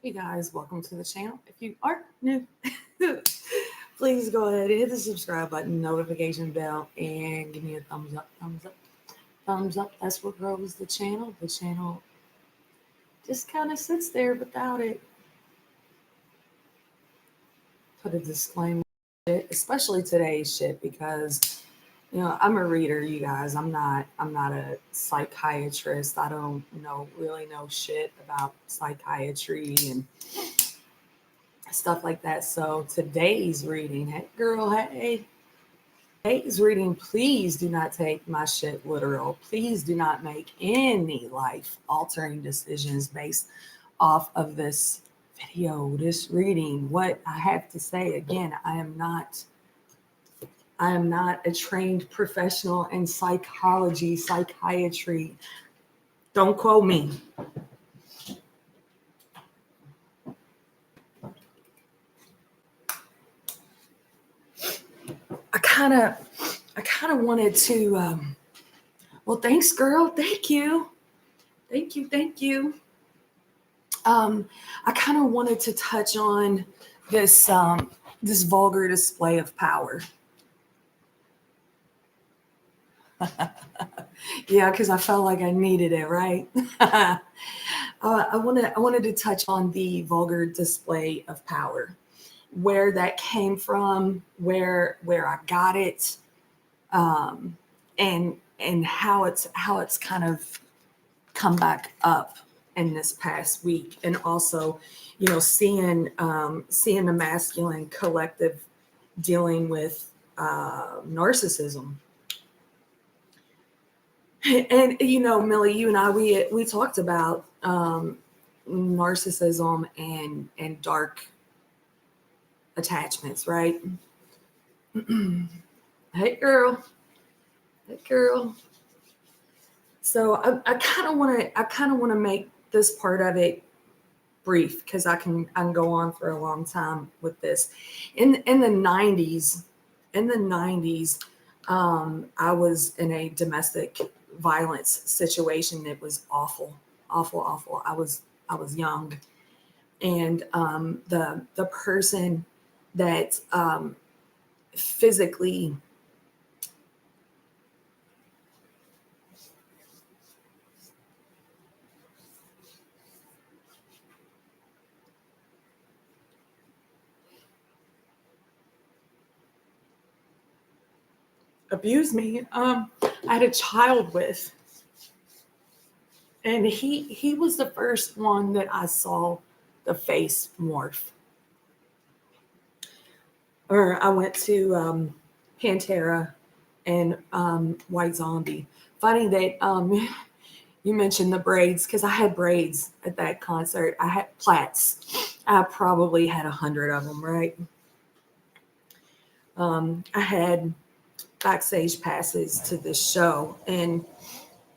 Hey guys, welcome to the channel. If you are new, please go ahead and hit the subscribe button, notification bell, and give me a thumbs up, thumbs up, thumbs up. That's what grows the channel. The channel just kind of sits there without it. Put a disclaimer, especially today's shit, because I'm a reader, you guys. I'm not a psychiatrist. I don't really know shit about psychiatry and stuff like that. So today's reading, hey girl, hey. Today's reading, please do not take my shit literal. Please do not make any life altering decisions based off of this video, this reading. What I have to say again, I am not a trained professional in psychology, psychiatry. Don't quote me. I kind of wanted to, well, thanks girl. Thank you. Thank you. I kind of wanted to touch on this, this vulgar display of power. Yeah, because I felt like I needed it, right? I wanted to touch on the vulgar display of power, where that came from, where I got it, and how it's kind of come back up in this past week, and also, seeing the masculine collective dealing with narcissism. And Millie, you and I, we talked about narcissism and dark attachments, right? Hey girl. So I kind of want to make this part of it brief, because I can go on for a long time with this. In the 90s, I was in a domestic violence situation that was awful. I was young, and the person that physically abused me, I had a child with, and he was the first one that I saw the face morph. Or I went to Pantera and White Zombie. Funny that you mentioned the braids, because I had braids at that concert. I had plaits. I probably had 100 of them, right? I had backstage passes to this show, and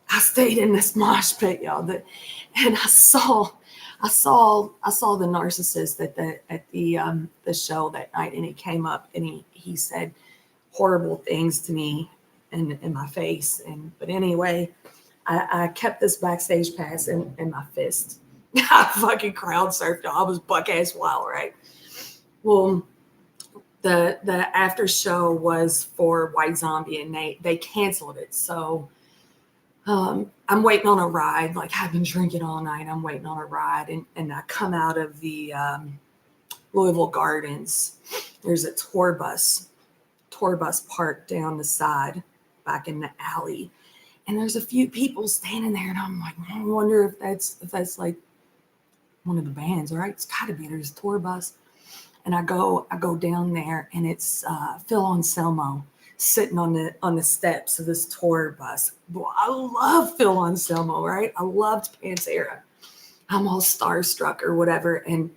I stayed in this mosh pit, y'all. And I saw the narcissist at the show that night, and he came up and he said horrible things to me in my face. But anyway, I kept this backstage pass in my fist. I fucking crowd surfed, y'all. I was buck ass wild, right? Well, the after show was for White Zombie, and they canceled it. So I'm waiting on a ride. Like, I've been drinking all night. I'm waiting on a ride, and I come out of the Louisville Gardens. There's a tour bus parked down the side, back in the alley, and there's a few people standing there, and I'm like, I wonder if that's like one of the bands, right? It's got to be. There's a tour bus. And I go down there, and it's Phil Anselmo sitting on the steps of this tour bus. Boy, I love Phil Anselmo, right? I loved Pantera. I'm all starstruck or whatever, and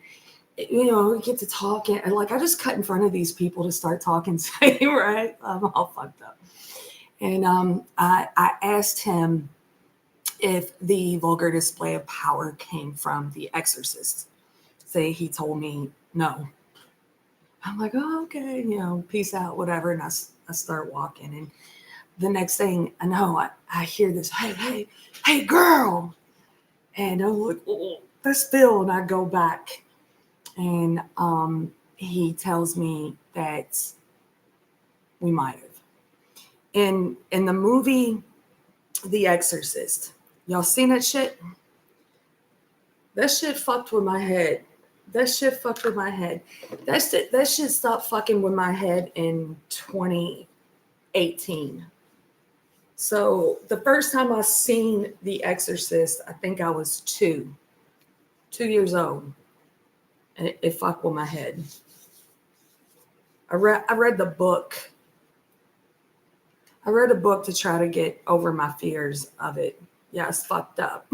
we get to talking, and like I just cut in front of these people to start talking to me, right? I'm all fucked up, and I asked him if the vulgar display of power came from The Exorcist. He told me no. I'm like, oh, okay, peace out, whatever. And I start walking. And the next thing I know, I hear this, hey, girl. And I'm like, oh, that's Phil. And I go back And he tells me that we might have. In the movie The Exorcist, y'all seen that shit? That shit fucked with my head. That shit fucked with my head. That shit stopped fucking with my head in 2018. So the first time I seen The Exorcist, I think I was 2 years old, and it fucked with my head. I read the book. I read a book to try to get over my fears of it. Yeah, it's fucked up.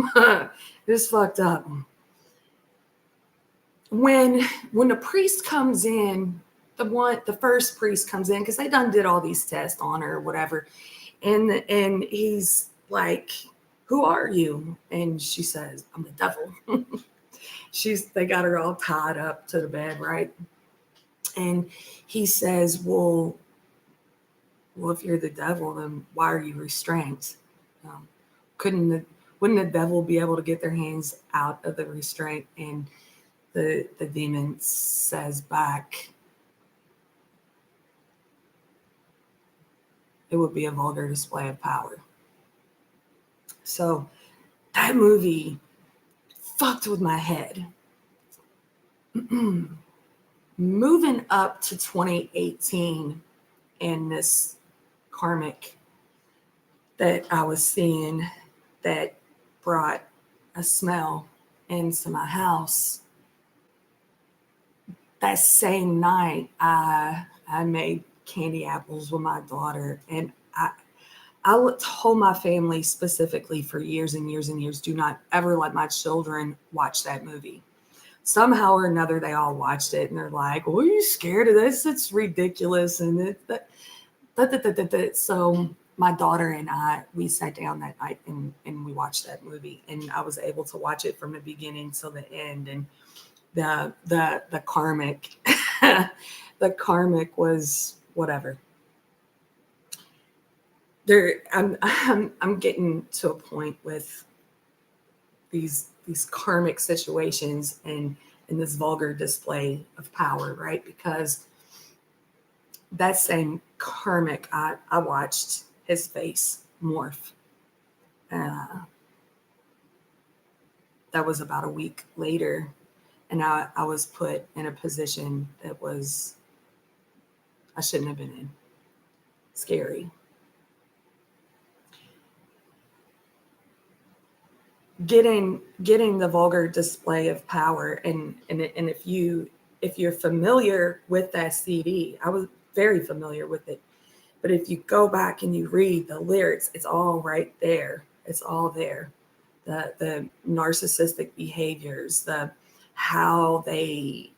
It's fucked up. When the priest comes in, the first priest comes in, because they did all these tests on her or whatever, and he's like, "Who are you?" And she says, "I'm the devil." They got her all tied up to the bed, right? And he says, well, if you're the devil, then why are you restrained? Um, wouldn't the devil be able to get their hands out of the restraint? And the demon says back, it would be a vulgar display of power. So that movie fucked with my head. Moving up to 2018, and this karmic that I was seeing that brought a smell into my house. That same night, I made candy apples with my daughter, and I told my family specifically for years and years and years, do not ever let my children watch that movie. Somehow or another, they all watched it, and they're like, "Well, are you scared of this? It's ridiculous." And so my daughter and I, we sat down that night and we watched that movie, and I was able to watch it from the beginning till the end. And the karmic, the karmic was whatever. I'm getting to a point with these karmic situations and this vulgar display of power, right? Because that same karmic, I watched his face morph. That was about a week later, and I was put in a position that I shouldn't have been in. Scary. Getting the vulgar display of power, and if you're familiar with that CD, I was very familiar with it. But if you go back and you read the lyrics, it's all right there. It's all there. The narcissistic behaviors, the how they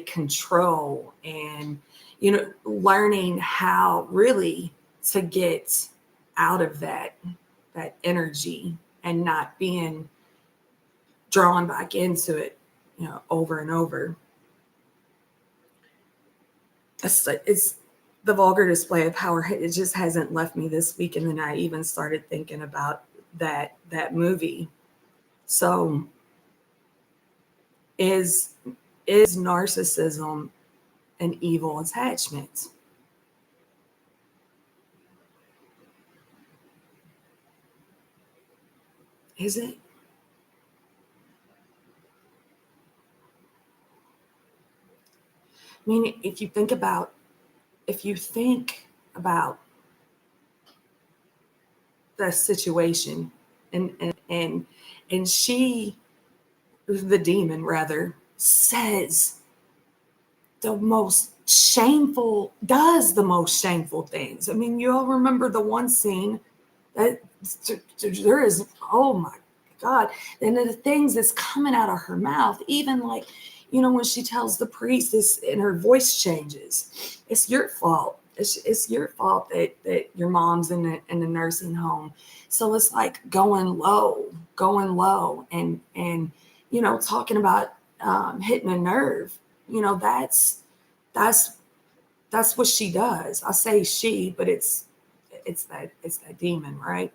control, and learning how really to get out of that energy and not being drawn back into it, over and over. It's the vulgar display of power. It just hasn't left me this week, and then I even started thinking about that movie. So, is narcissism an evil attachment? Is it? I mean, if you think about the situation, and she, the demon rather, says does the most shameful things. I mean, you all remember the one scene that there is, oh my God. And the things that's coming out of her mouth, even like, when she tells the priest this and her voice changes, it's your fault. It's your fault that your mom's in the nursing home. So it's like going low, and talking about hitting a nerve. That's what she does. I say she, but it's that demon, right?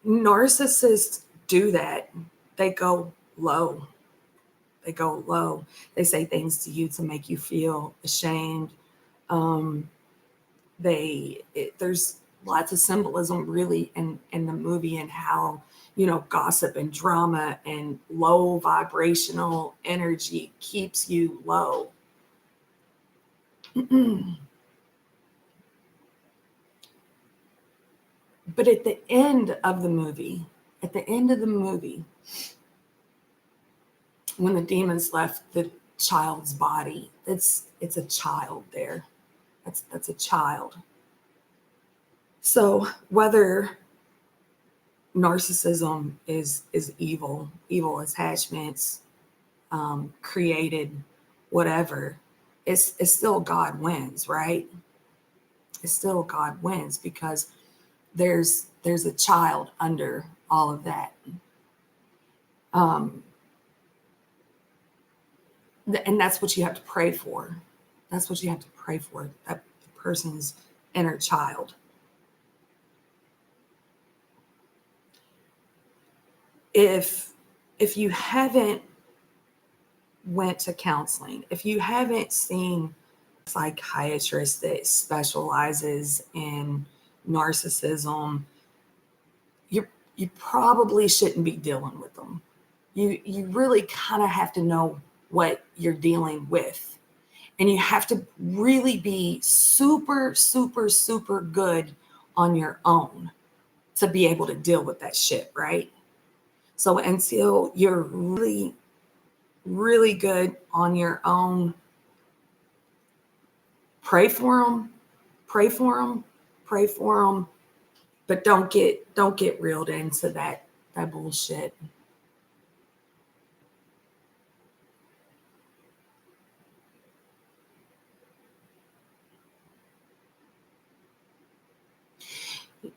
Narcissists do that. They go low. They go low. They say things to you to make you feel ashamed. Um, there's lots of symbolism really in the movie, and how, gossip and drama and low vibrational energy keeps you low. But at the end of the movie, when the demons left the child's body, it's a child there. That's a child. So whether narcissism is evil attachments, created, whatever, it's still God wins, right? It's still God wins, because there's a child under all of that. And that's what you have to pray for. That's what you have to pray for, that person's inner child. If you haven't went to counseling, if you haven't seen a psychiatrist that specializes in narcissism, you probably shouldn't be dealing with them. You really kind of have to know what you're dealing with. And you have to really be super, super, super good on your own to be able to deal with that shit, right? So until you're really, really good on your own, pray for them, pray for them, pray for them, but don't get reeled into that bullshit.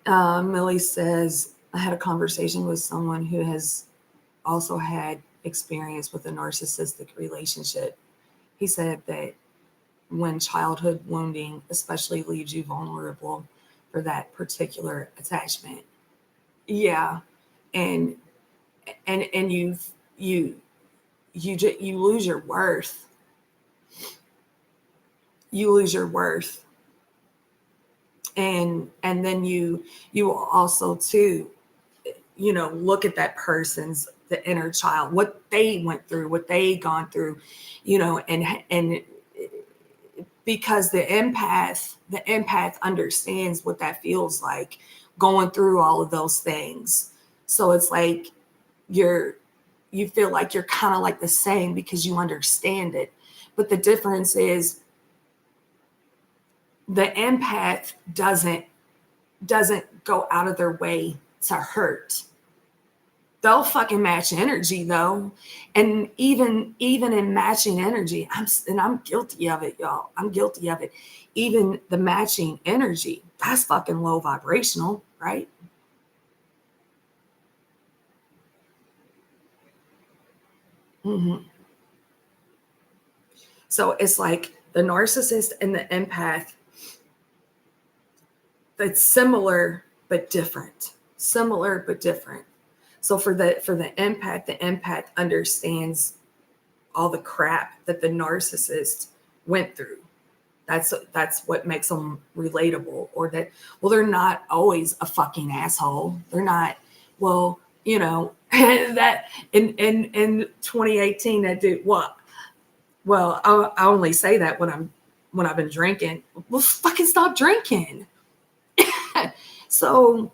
Millie says, I had a conversation with someone who has also had experience with a narcissistic relationship. He said that when childhood wounding especially leaves you vulnerable for that particular attachment. Yeah. And you lose your worth. You lose your worth. And then you also too, look at that person's, the inner child, what they went through, what they gone through, and because the empath understands what that feels like, going through all of those things. So it's like you feel like you're kind of like the same because you understand it. But the difference is the empath doesn't go out of their way to hurt. They'll fucking match energy though. And even in matching energy, I'm guilty of it, y'all. I'm guilty of it. Even the matching energy, that's fucking low vibrational, right? Mm-hmm. So it's like the narcissist and the empath, that's similar but different. Similar but different. So for the empath understands all the crap that the narcissist went through. That's what makes them relatable. Or that, well, they're not always a fucking asshole. They're not, well, that in 2018, that dude, what? Well, I only say that when I've been drinking. Well, fucking stop drinking. So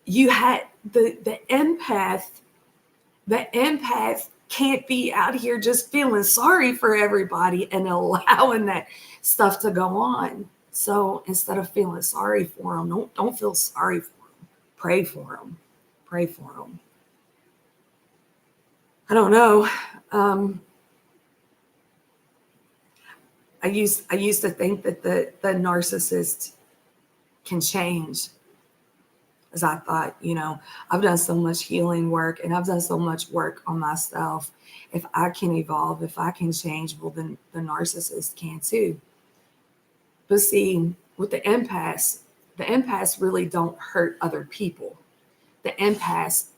you had the empath can't be out here just feeling sorry for everybody and allowing that stuff to go on. So instead of feeling sorry for them, don't feel sorry for them. Pray for them. Pray for them. I don't know. I used to think that the narcissist can change, as I thought, I've done so much healing work and I've done so much work on myself. If I can evolve, if I can change, well, then the narcissist can too. But see, with the empaths really don't hurt other people. The empaths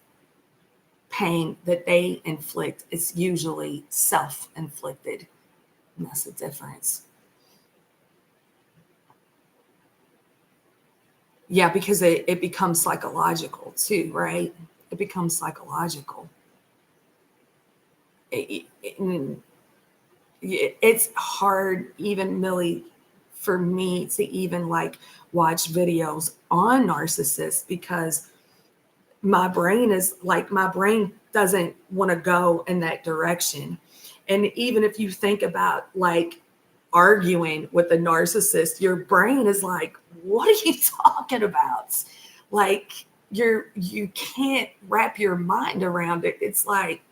pain that they inflict is usually self-inflicted. And that's the difference. Yeah, because it becomes psychological too, right? It becomes psychological. It, it's hard, even Millie, for me to even like watch videos on narcissists because my brain doesn't want to go in that direction. And even if you think about like arguing with a narcissist, your brain is like, what are you talking about? Like you can't wrap your mind around it. It's like,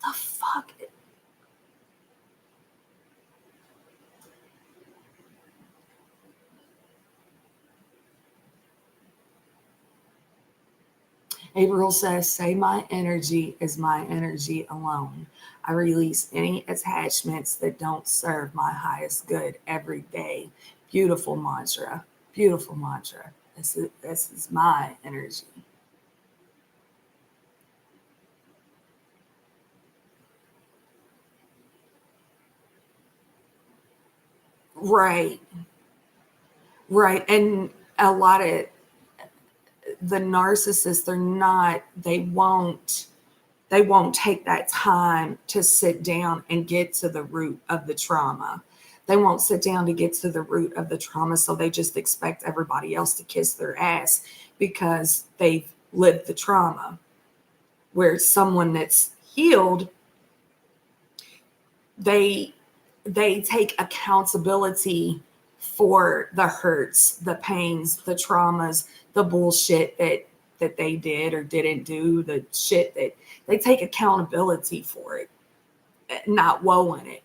the fuck. April says, say my energy is my energy alone. I release any attachments that don't serve my highest good every day. Beautiful mantra. Beautiful mantra. This is my energy. Right. Right. And a lot of the narcissists, they won't take that time to sit down and get to the root of the trauma. They won't sit down to get to the root of the trauma. So they just expect everybody else to kiss their ass because they've lived the trauma. Where someone that's healed, they they take accountability for the hurts, the pains, the traumas, the bullshit that they did or didn't do, the shit that they take accountability for it, not woe in it.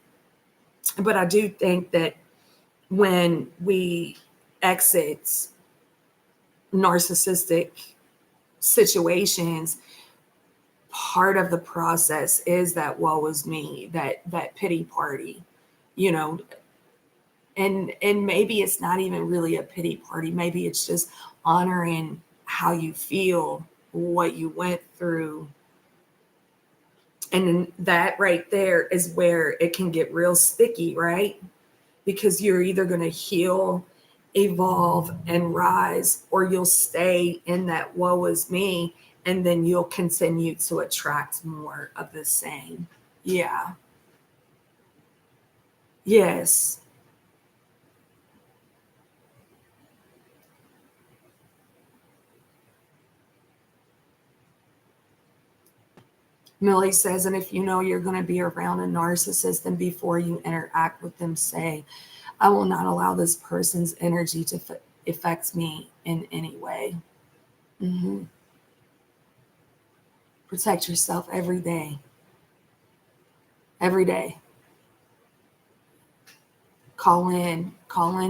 But I do think that when we exit narcissistic situations, part of the process is that woe is me, that pity party, you know, and maybe it's not even really a pity party. Maybe it's just honoring how you feel, what you went through. And then that right there is where it can get real sticky, right? Because you're either going to heal, evolve, and rise, or you'll stay in that woe is me, and then you'll continue to attract more of the same. Yeah. Yes. Millie says, and if you know you're going to be around a narcissist, then before you interact with them, say, I will not allow this person's energy to affect me in any way. Hmm. Protect yourself every day. Every day. Call in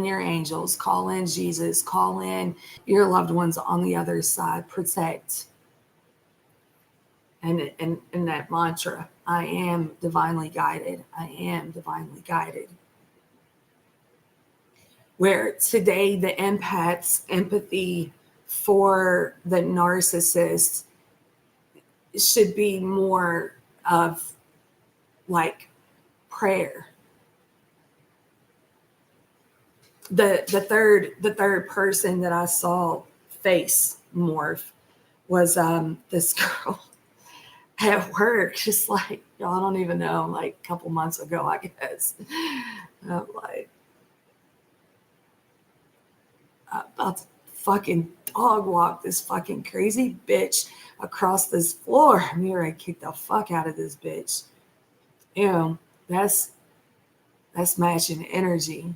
your angels, call in Jesus, call in your loved ones on the other side. Protect. And that mantra, I am divinely guided. I am divinely guided. Where today the empath's empathy for the narcissist should be more of like prayer. The third person that I saw face morph was this girl at work, just like y'all, I don't even know, like a couple months ago, I guess. I'm like, I'm about to fucking dog walk this fucking crazy bitch across this floor. I'm ready to kick the fuck out of this bitch. You know, that's that's matching energy.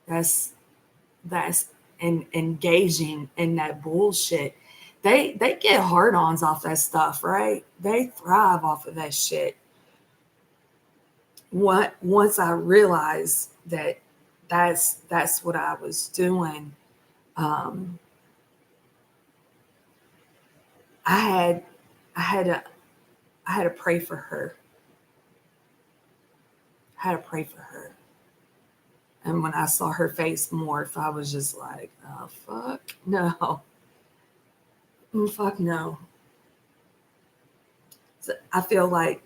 That's that's engaging in that bullshit. They get hard-ons off that stuff, right? They thrive off of that shit. Once I realized that that's what I was doing, um, I had I had to I had to pray for her. I had to pray for her. And when I saw her face morph, I was just like, oh fuck no. Fuck no. I feel like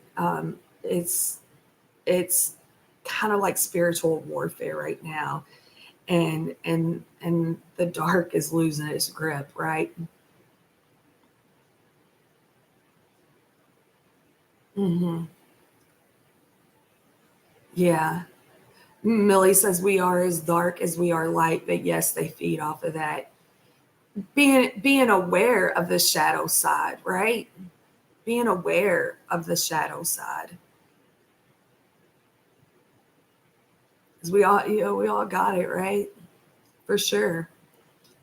it's kind of like spiritual warfare right now, and the dark is losing its grip, right? Hmm. Yeah. Millie says we are as dark as we are light, but yes, they feed off of that. Being aware of the shadow side, right? Being aware of the shadow side. Because we all got it, right? For sure.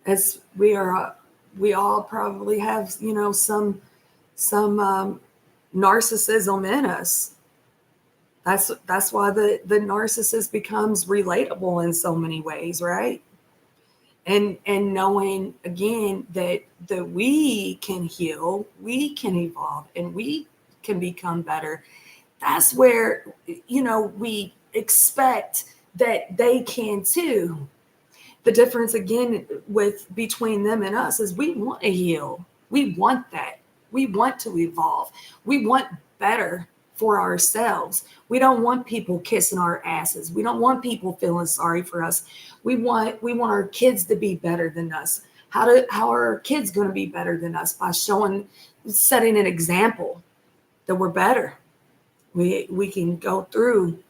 As we all probably have, some narcissism in us. That's why the narcissist becomes relatable in so many ways, right? And knowing again that we can heal, we can evolve, and we can become better. That's where we expect that they can too. The difference again with between them and us is we want to heal. We want that. We want to evolve. We want better for ourselves. We don't want people kissing our asses. We don't want people feeling sorry for us. We want our kids to be better than us. How are our kids going to be better than us? By setting an example that we're better. We can go through.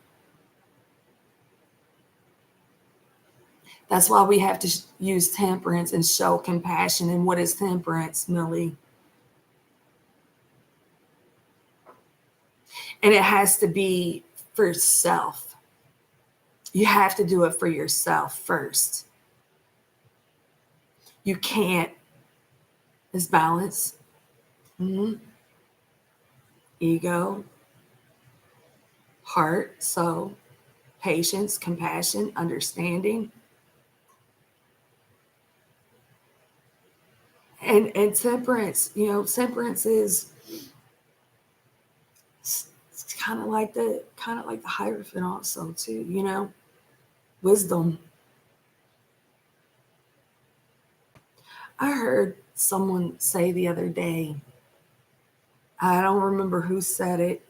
That's why we have to use temperance and show compassion. And what is temperance, Millie? And it has to be for self. You have to do it for yourself first. You can't. Is balance, mhm, ego, heart, soul, patience, compassion, understanding, and temperance. Temperance is it's kind of like the hierophant also too. Wisdom. I heard someone say the other day, I don't remember who said it.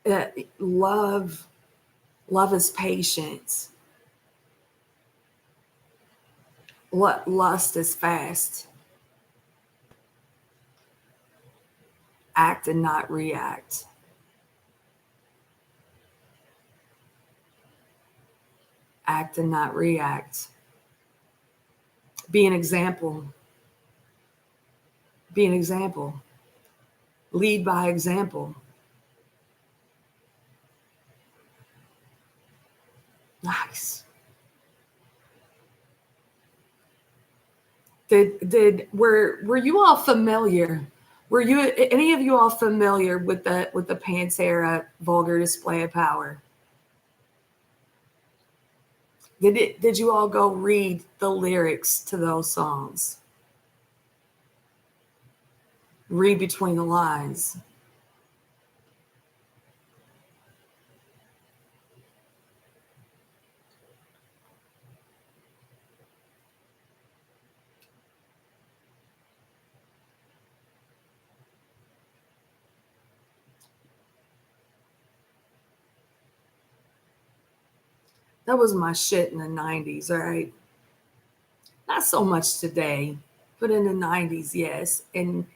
uh, love love is patience. Lust is fast. Act and not react. Act and not react. Be an example. Be an example. Lead by example. Nice. Were you all familiar? Were you any of you all familiar with the Pantera Vulgar Display of Power? Did you all go read the lyrics to those songs? Read between the lines. That was my shit in the 90s, all right? Not so much today, but in the 90s, yes. And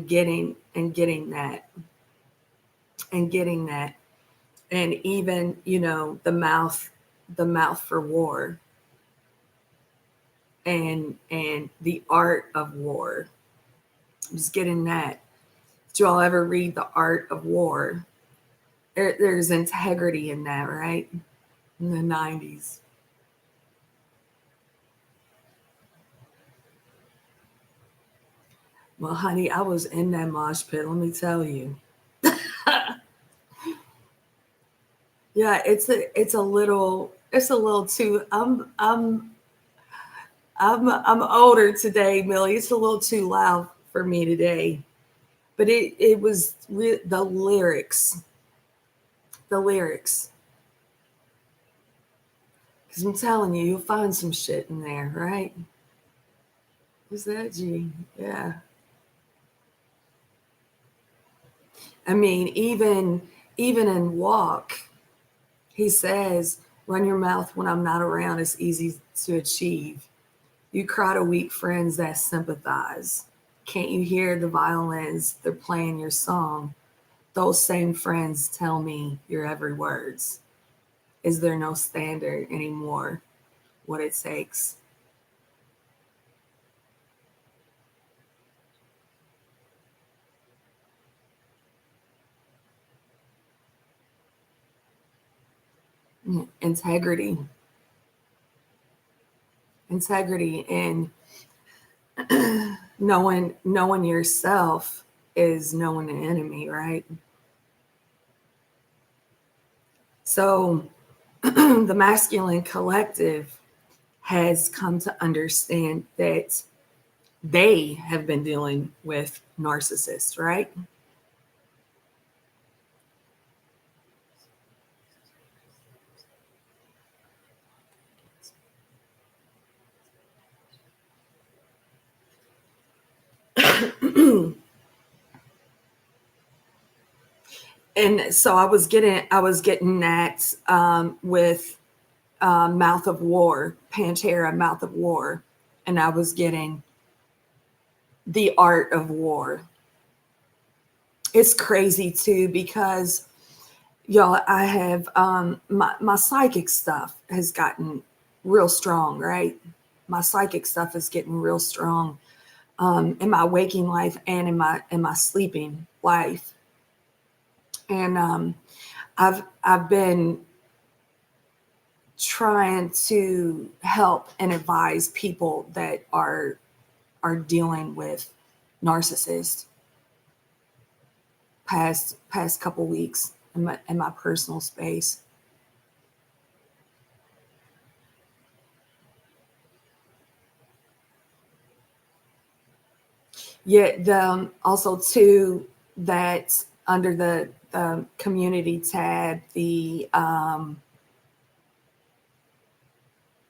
getting that. And even, the mouth for war and the art of war. Just getting that. Did you all ever read The Art of War? There's integrity in that, right? In the 90s. Well, honey, I was in that mosh pit, let me tell you. Yeah, it's a little too I'm older today, Millie. It's a little too loud for me today. But it was the lyrics. The lyrics. Because I'm telling you, you'll find some shit in there, right? Who's that, G? Yeah. I mean, even in Walk, he says, "Run your mouth when I'm not around is easy to achieve. You cry to weak friends that sympathize. Can't you hear the violins? They're playing your song. Those same friends tell me your every words. Is there no standard anymore? What it takes?" Integrity, integrity, and knowing yourself is knowing the enemy, right? So the masculine collective has come to understand that they have been dealing with narcissists, right? And so I was getting that with Mouth of War, Pantera, Mouth of War, and I was getting the art of war. It's crazy too because y'all, I have my psychic stuff has gotten real strong, right? My psychic stuff is getting real strong in my waking life and in my sleeping life, and I've been trying to help and advise people that are dealing with narcissists past couple weeks in my personal space. Yeah, also too that under the community tab, the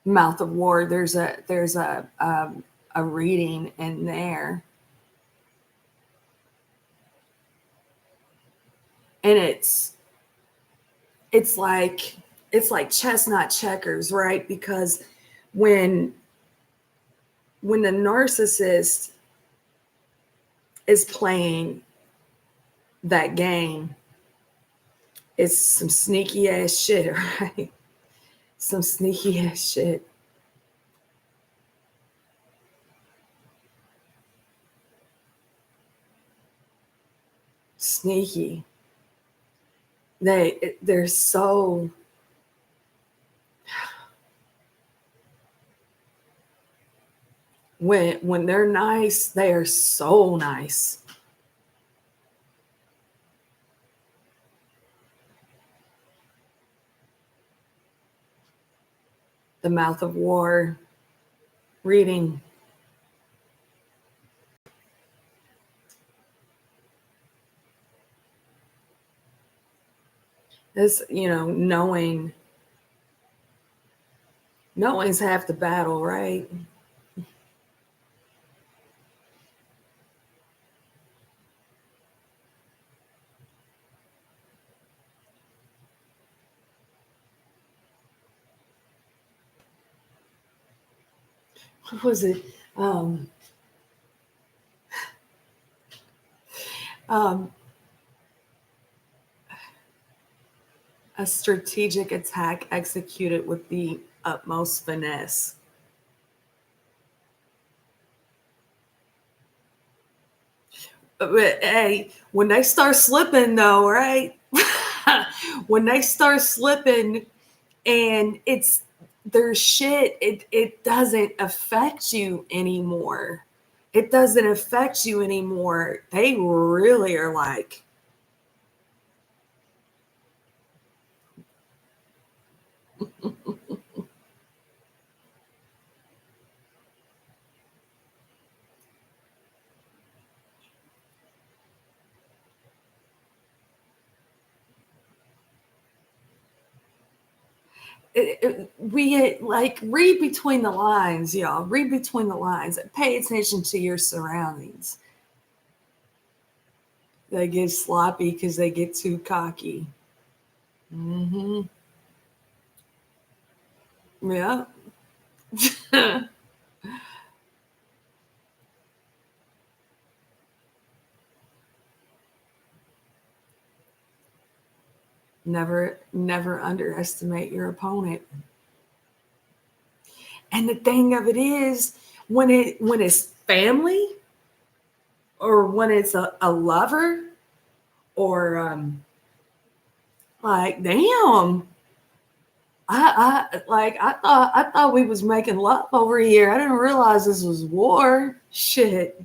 Mouth of War, there's a reading in there, and it's like it's like chestnut checkers, right? Because when when the narcissist is playing that game, it's some sneaky ass shit, right? Some sneaky ass shit. Sneaky. They're so when they're nice, they are so nice. The Mouth of War reading is, knowing's half the battle, right? What was it? Um, um, a strategic attack executed with the utmost finesse. But hey, when they start slipping, though, right? When they start slipping, and it's their shit, it doesn't affect you anymore. It doesn't affect you anymore. They really are like, we like read between the lines, y'all. Read between the lines. Pay attention to your surroundings. They get sloppy because they get too cocky. Hmm. Yeah. Never underestimate your opponent. And the thing of it is, when it's family, or when it's a lover, or like, damn, I thought we was making love over here. I didn't realize this was war. Shit.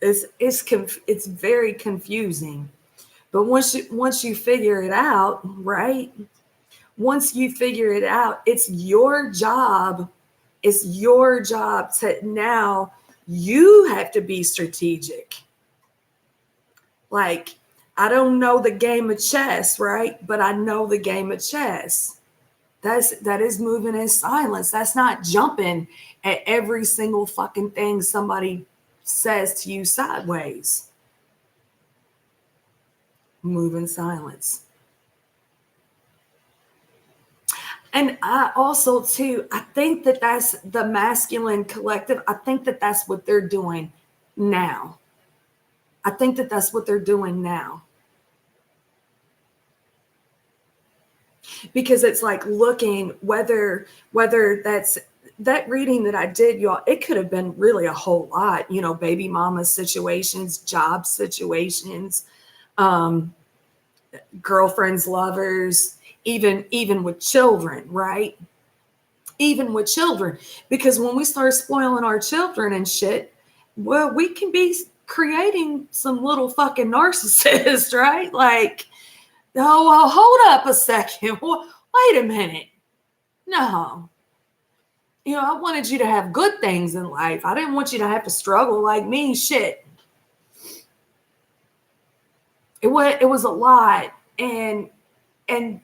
It's very confusing. But once you figure it out, right? Once you figure it out, it's your job. It's your job to now you have to be strategic. Like, I don't know the game of chess, right? But I know the game of chess. That is moving in silence. That's not jumping at every single fucking thing somebody says to you sideways. Move in silence. And I also too, I think that that's the masculine collective. I think that that's what they're doing now. I think that that's what they're doing now. Because it's like looking whether that's that reading that I did, y'all, it could have been really a whole lot, baby mama situations, job situations, um, girlfriends, lovers, even with children, right? Even with children, because when we start spoiling our children and shit, well, we can be creating some little fucking narcissists, right? Like, oh, well, hold up a second. Wait a minute. No. I wanted you to have good things in life. I didn't want you to have to struggle like me. Shit. It was a lot.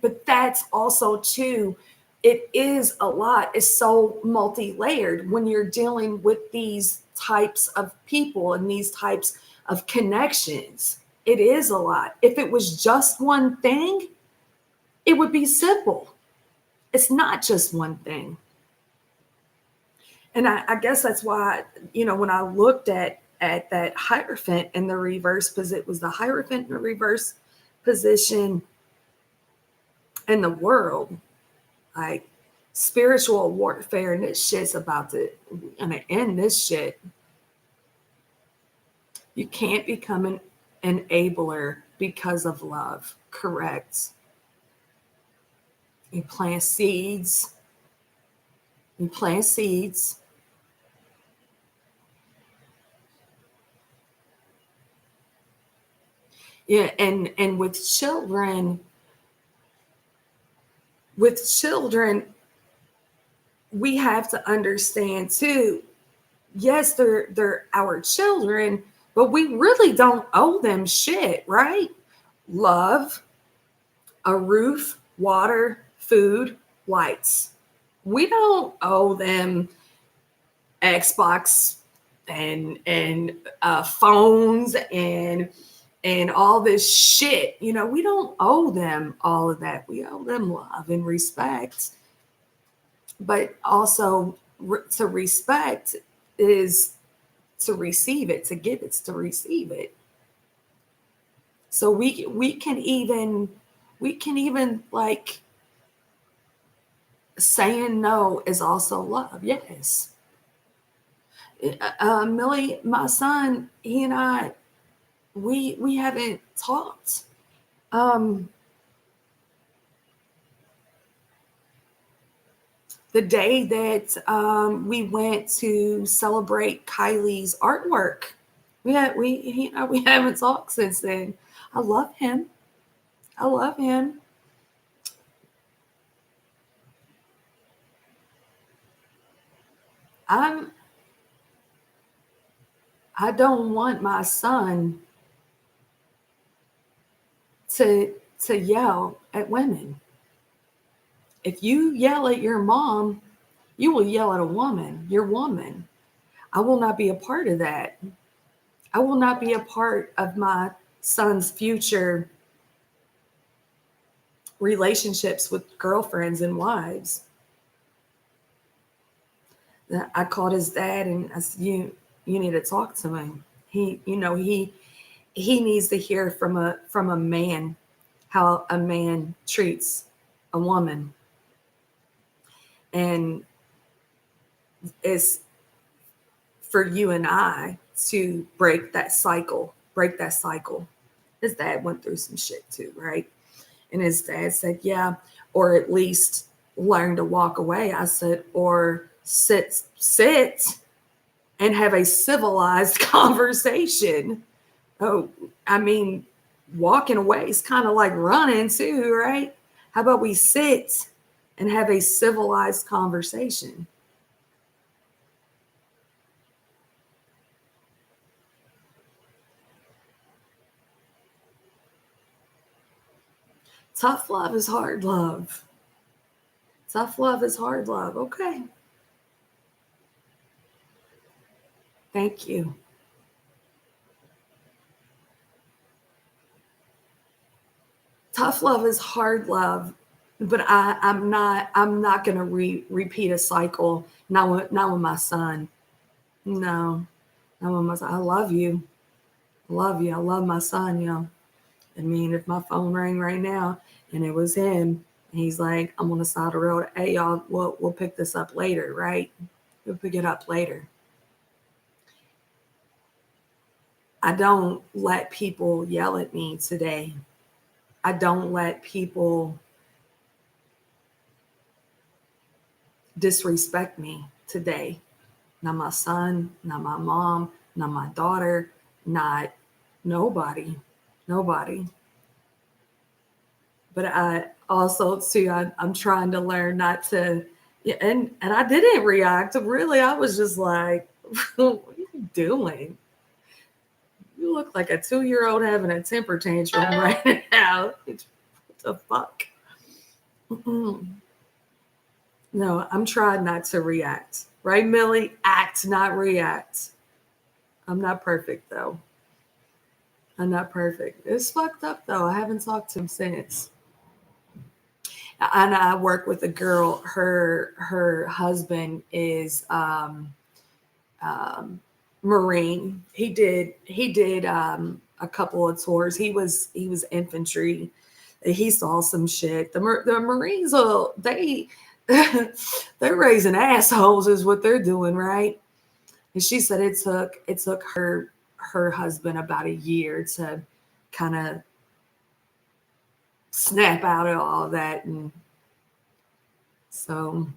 But that's also too, it is a lot. It's so multi-layered when you're dealing with these types of people and these types of connections. It is a lot. If it was just one thing, it would be simple. It's not just one thing. And I guess that's why, when I looked at that Hierophant in the reverse, because it was the Hierophant in the reverse position in the world, like spiritual warfare, and this shit's about to gonna end this shit. You can't become an enabler because of love. Correct. You plant seeds. You plant seeds. Yeah, and with children, we have to understand too. Yes, they're our children, but we really don't owe them shit, right? Love, a roof, water, food, lights. We don't owe them Xbox and phones and all this shit. We don't owe them all of that. We owe them love and respect. But also, to respect is to receive it. To give it's to receive it. So we can even like, saying no is also love. Yes. Millie, my son, he and I, we haven't talked. Um, the day that we went to celebrate Kylie's artwork, we haven't talked since then. I love him. I love him. I'm. I don't want my son to yell at women. If you yell at your mom, you will yell at a woman, your woman. I will not be a part of that. I will not be a part of my son's future relationships with girlfriends and wives. I called his dad and I said, you need to talk to him. He needs to hear from a man how a man treats a woman. And it's for you and I to break that cycle. His dad went through some shit too, right? And his dad said, yeah, or at least learn to walk away. I said, or sit and have a civilized conversation. Oh, I mean, walking away is kind of like running too, right? How about we sit and have a civilized conversation? Tough love is hard love. Tough love is hard love. Okay. Thank you. Tough love is hard love, but I'm not gonna repeat a cycle. Not with my son. No, not with my son. I love you. I love you. I love my son, I mean, if my phone rang right now and it was him, and he's like, I'm on the side of the road. Hey, y'all, we'll pick this up later, right? We'll pick it up later. I don't let people yell at me today. I don't let people disrespect me today. Not my son, not my mom, not my daughter, not nobody. Nobody. But I also too, I'm trying to learn not to, yeah, and I didn't react. Really, I was just like, what are you doing? You look like a 2-year-old having a temper tantrum right now. What the fuck? No, I'm trying not to react. Right, Millie? Act, not react. I'm not perfect though. I'm not perfect. It's fucked up though. I haven't talked to him since. And I work with a girl. Her husband is um, Marine. He did a couple of tours. He was infantry. He saw some shit. The Marines will they they're raising assholes is what they're doing, right? And she said it took her husband about a year to kind of snap out of all of that. And so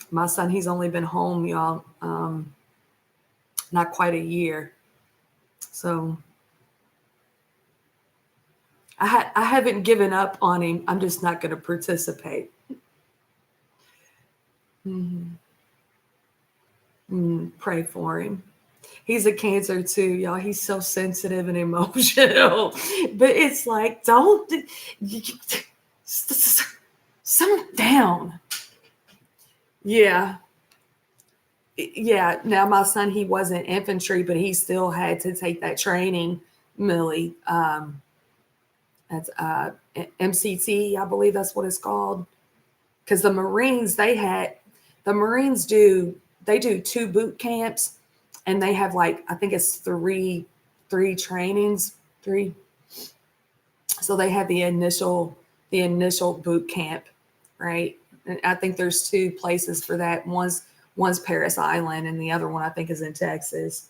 my son, he's only been home, y'all, not quite a year. So I haven't given up on him. I'm just not going to participate. Mhm. Pray for him. He's a Cancer too, y'all. He's so sensitive and emotional. But it's like, don't simmer down. Yeah. Yeah. Now my son, he wasn't infantry, but he still had to take that training, Millie. That's MCT, I believe that's what it's called. Because the Marines do 2 boot camps, and they have like I think it's three trainings, three. So they have the initial boot camp, right? And I think there's 2 places for that. One's Paris Island, and the other one I think is in Texas.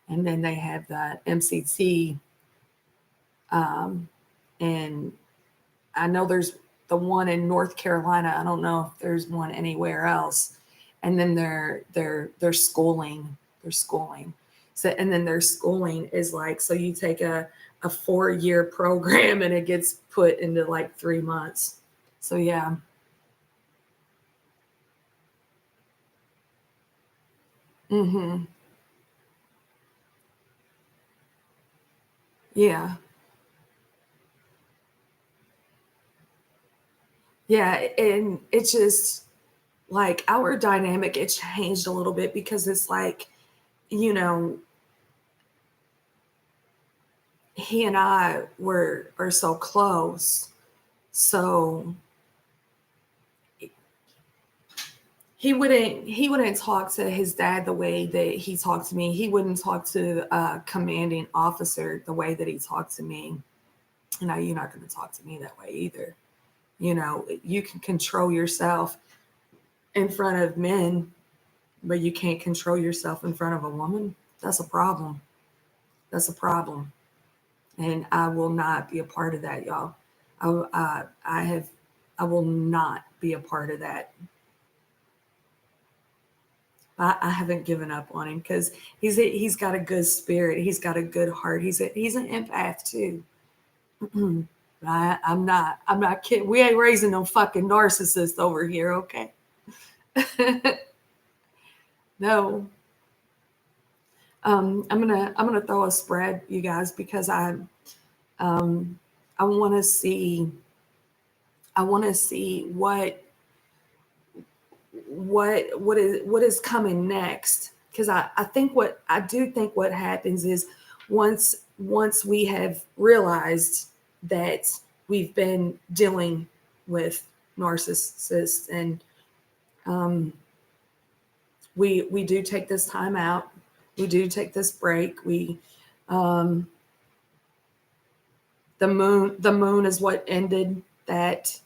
And then they have the MCT, and I know there's the one in North Carolina. I don't know if there's one anywhere else. And then their schooling, their schooling. So and then their schooling is like, so you take a 4-year program and it gets put into like 3 months. So yeah. Mhm. Yeah. Yeah, and it's just like our dynamic, it changed a little bit because it's like, you know, he and I are so close. So he wouldn't talk to his dad the way that he talked to me. He wouldn't talk to a commanding officer the way that he talked to me. And now you're not going to talk to me that way either. You know, you can control yourself in front of men, but you can't control yourself in front of a woman. That's a problem. That's a problem. And I will not be a part of that, y'all. I will not be a part of that. I haven't given up on him because he's got a good spirit. He's got a good heart. He's an empath too. I'm not kidding. We ain't raising no fucking narcissist over here, okay? No. I'm gonna throw a spread, you guys, because um I want to see what is coming next, because I do think what happens is once we have realized that we've been dealing with narcissists, and um, we do take this time out, we do take this break, we um, the moon is what ended that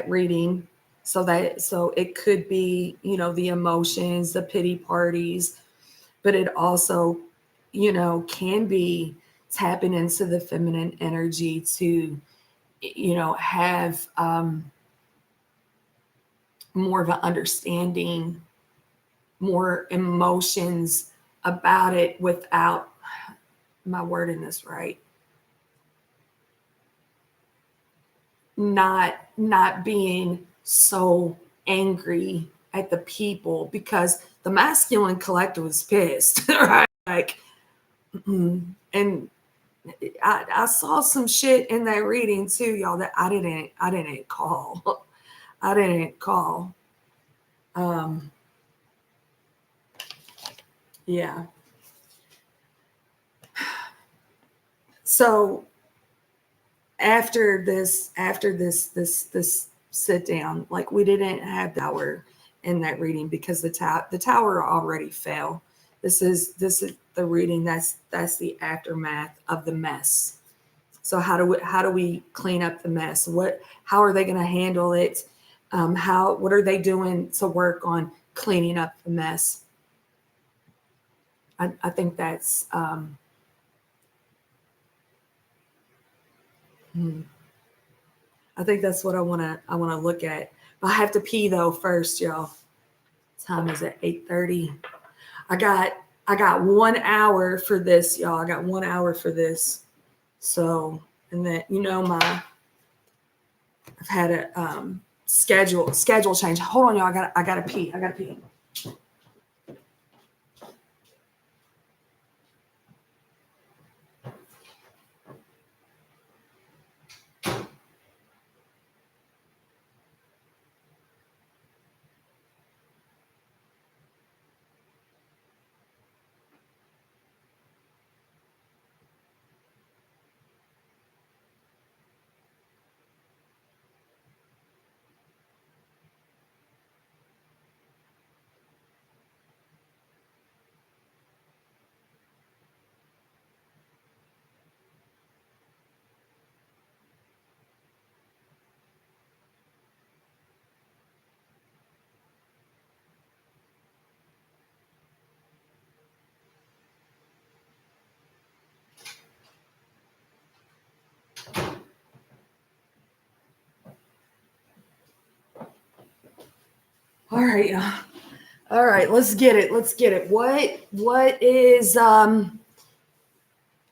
reading. So it could be, the emotions, the pity parties, but it also, can be tapping into the feminine energy to, have more of an understanding, more emotions about it without, my wording this right, not being so angry at the people, because the masculine collective was pissed, right? Like, and I saw some shit in that reading too, y'all, that I didn't call. I didn't call. Um, yeah. So after this sit down, like, we didn't have the tower in that reading because the tower already fell. This is the reading that's the aftermath of the mess. So how do we clean up the mess? How are they going to handle it? What are they doing to work on cleaning up the mess? I think that's hmm, I think that's what I wanna look at. But I have to pee though first, y'all. Time is at 8:30. I got I got 1 hour for this, y'all. I got 1 hour for this. So, and then I've had a schedule change. Hold on, y'all. I gotta pee. I gotta pee. All right, y'all. All right, let's get it. Let's get it. What is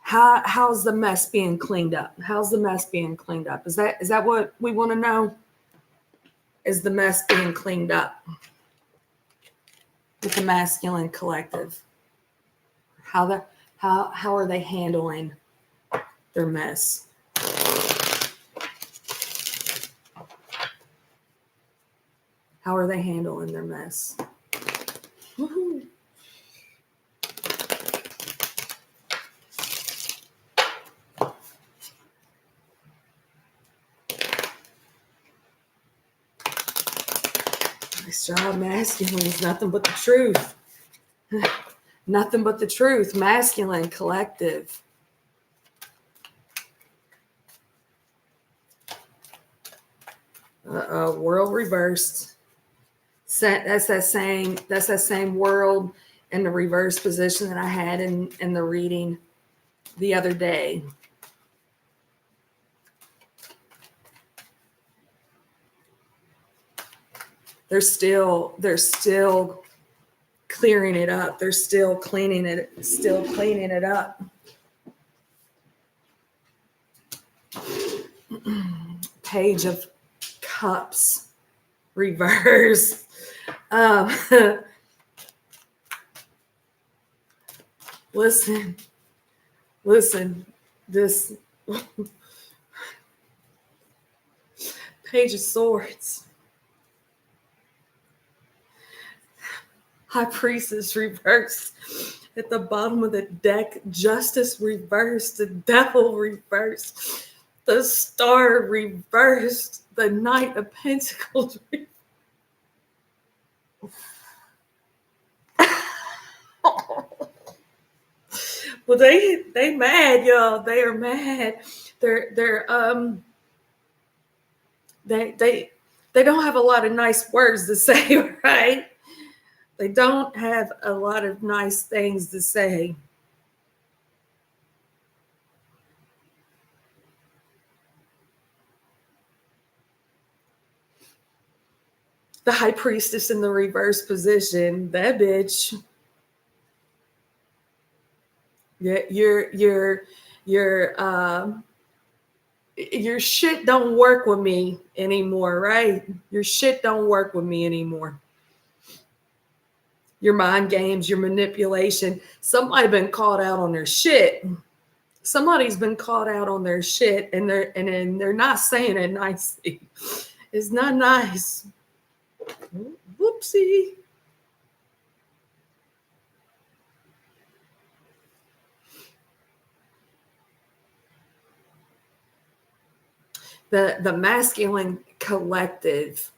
how's the mess being cleaned up? How's the mess being cleaned up? Is that what we want to know? Is the mess being cleaned up with the masculine collective? How the how are they handling their mess? How are they handling their mess? Woo-hoo. Nice job, masculine is nothing but the truth. Nothing but the truth. Masculine, collective. World reversed. That's that same world in the reverse position that I had in the reading the other day. They're still clearing it up. They're still cleaning it up. Page of Cups, reverse. Listen, this Page of Swords. High Priestess reversed. At the bottom of the deck, Justice reversed, the Devil reversed, the Star reversed, the Knight of Pentacles reversed. Well, they mad, y'all. They are mad. They don't have a lot of nice words to say, right? They don't have a lot of nice things to say. The High Priestess in the reverse position, that bitch. Your shit don't work with me anymore, right? Your shit don't work with me anymore. Your mind games, your manipulation. Somebody been caught out on their shit. Somebody's been caught out on their shit, and they're not saying it nicely. It's not nice. Whoopsie. The masculine collective.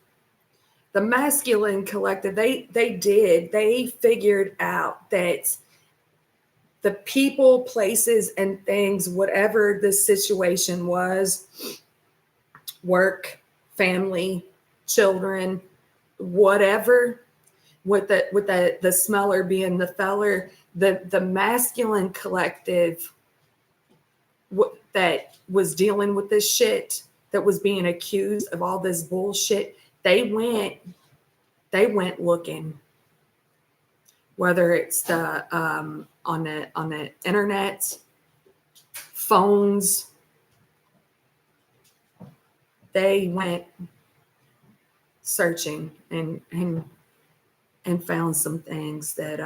The masculine collective, they figured out that the people, places, and things, whatever the situation was, work, family, children, whatever, with the smeller being the feller, the masculine collective that was dealing with this shit, that was being accused of all this bullshit, they went looking, whether it's the on the internet, phones. They went searching and found some things that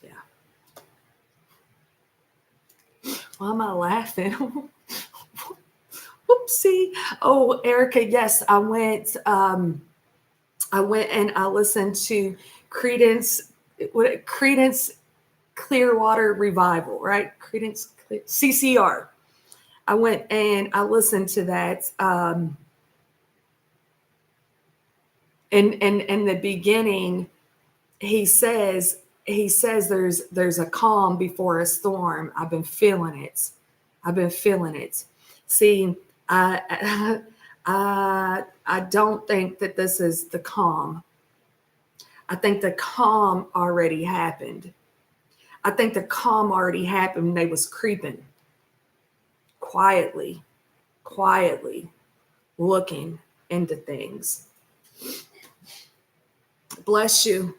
yeah. Why am I laughing? Whoopsie. Oh, Erica, yes, I went and I listened to Credence Clearwater Revival, right? CCR. I went and I listened to that. In the beginning, he says there's a calm before a storm. I've been feeling it. See, I don't think that this is the calm. I think the calm already happened. I think the calm already happened when they was creeping quietly looking into things. Bless you.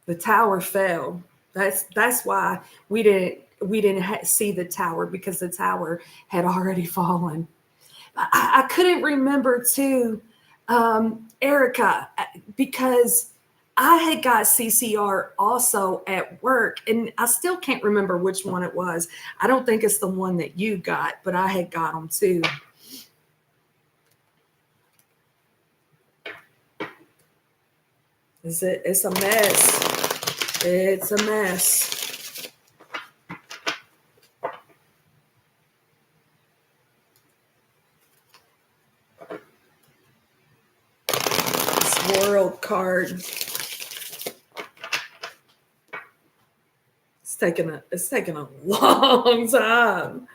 The tower fell. That's why we didn't see the tower, because the tower had already fallen. I couldn't remember too, Erica, because I had got CCR also at work, and I still can't remember which one it was. I don't think it's the one that you got, but I had got them too. It's a mess. It's a mess. This world card. It's taking a long time.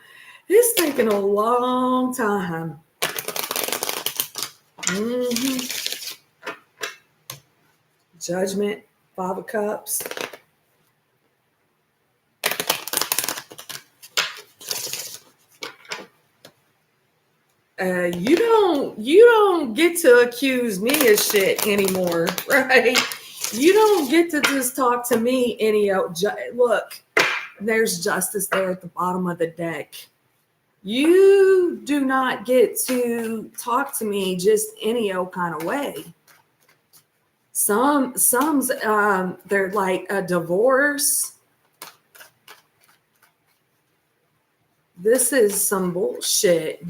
It's taking a long time. Judgment, 5 of Cups. You don't get to accuse me of shit anymore, right? You don't get to just talk to me any. Look, there's justice there at the bottom of the deck. You do not get to talk to me just any old kind of way. Some's they're like a divorce. This is some bullshit.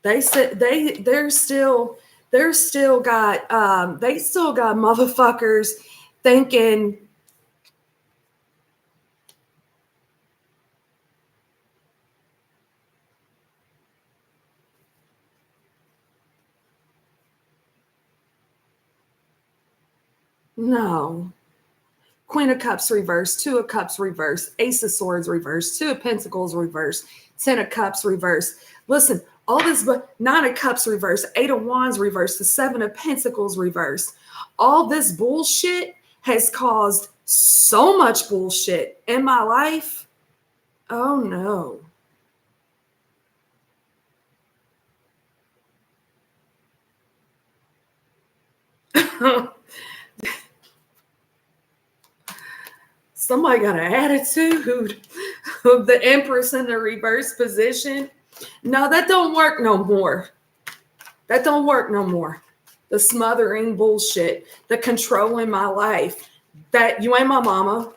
They said they're still got motherfuckers thinking no. Queen of Cups reverse, 2 of Cups reverse, Ace of Swords reverse, 2 of Pentacles reverse, 10 of Cups reverse. Listen, all this, but 9 of Cups reverse, 8 of Wands reverse, the 7 of Pentacles reverse. All this bullshit has caused so much bullshit in my life. Oh no. Somebody got an attitude. The Empress in the reverse position. No, that don't work no more. That don't work no more. The smothering bullshit, the controlling my life. That you ain't my mama.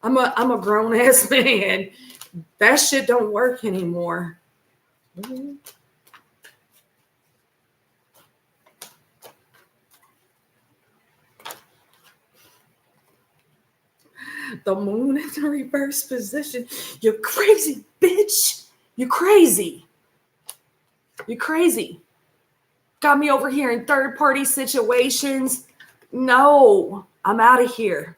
I'm a grown ass man. That shit don't work anymore. The Moon in the reverse position. You're crazy, bitch. You're crazy. You're crazy. Got me over here in third party situations. No, I'm out of here.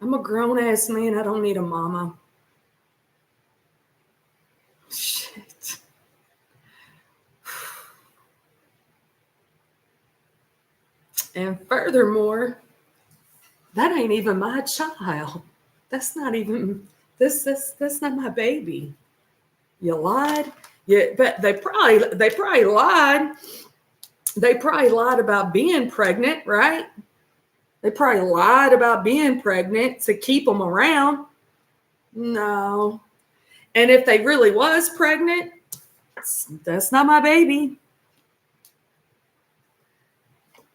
I'm a grown ass man. I don't need a mama. Shit. And furthermore, that ain't even my child. That's not even that's not my baby. You lied. Yeah, but they probably lied. They probably lied about being pregnant, right? They probably lied about being pregnant to keep them around. No. And if they really was pregnant, that's not my baby.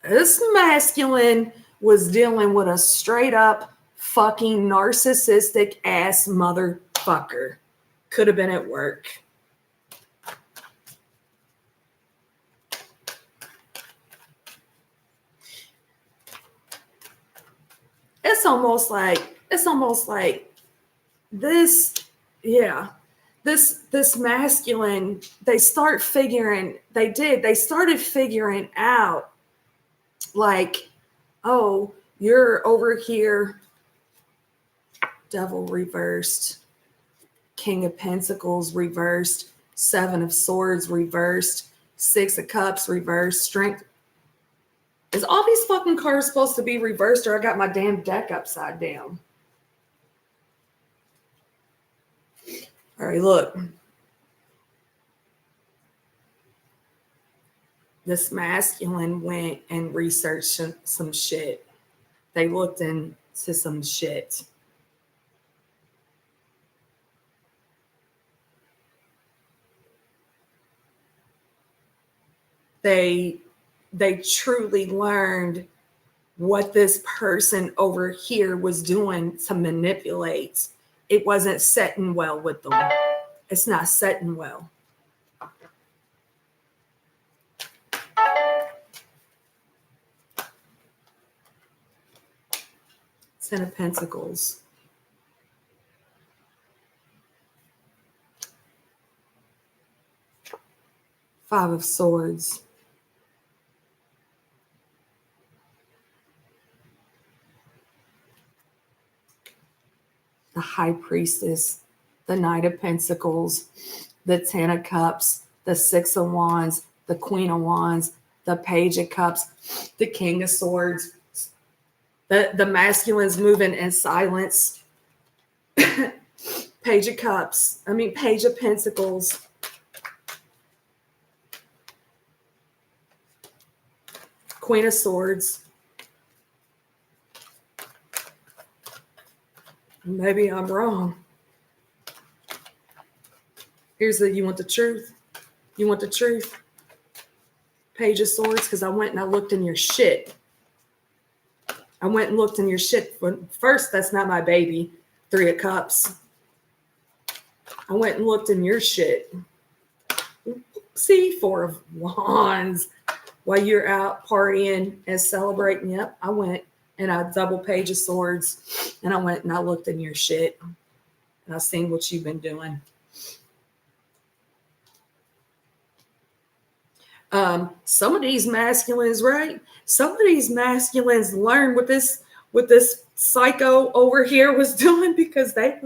This masculine was dealing with a straight up fucking narcissistic ass motherfucker. Could have been at work. It's almost like this, yeah. This masculine, they started figuring out like, oh, you're over here, Devil reversed, King of Pentacles reversed, 7 of Swords reversed, 6 of Cups reversed, Strength. Is all these fucking cards supposed to be reversed, or I got my damn deck upside down? All right, look. This masculine went and researched some shit. They looked into some shit. they truly learned what this person over here was doing to manipulate. It wasn't setting well with them. It's not setting well. Ten of Pentacles. Five of Swords. The High Priestess. The Knight of Pentacles. The Ten of Cups. The Six of Wands. The Queen of Wands. The Page of Cups. The King of Swords. The masculines moving in silence. Page of Cups. Page of Pentacles. Queen of Swords. Maybe I'm wrong. You want the truth? You want the truth? Page of Swords, because I went and I looked in your shit. I went and looked in your shit. First, that's not my baby. Three of Cups. I went and looked in your shit. See, Four of Wands. While you're out partying and celebrating, yep, I went and I double Page of Swords, and I went and I looked in your shit, and I seen what you've been doing. Some of these masculines, right? Some of these masculines learned what this psycho over here was doing, because they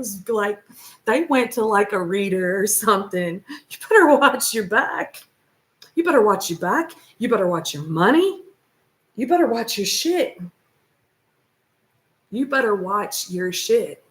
went to like a reader or something. You better watch your back. You better watch your back. You better watch your money. You better watch your shit. You better watch your shit.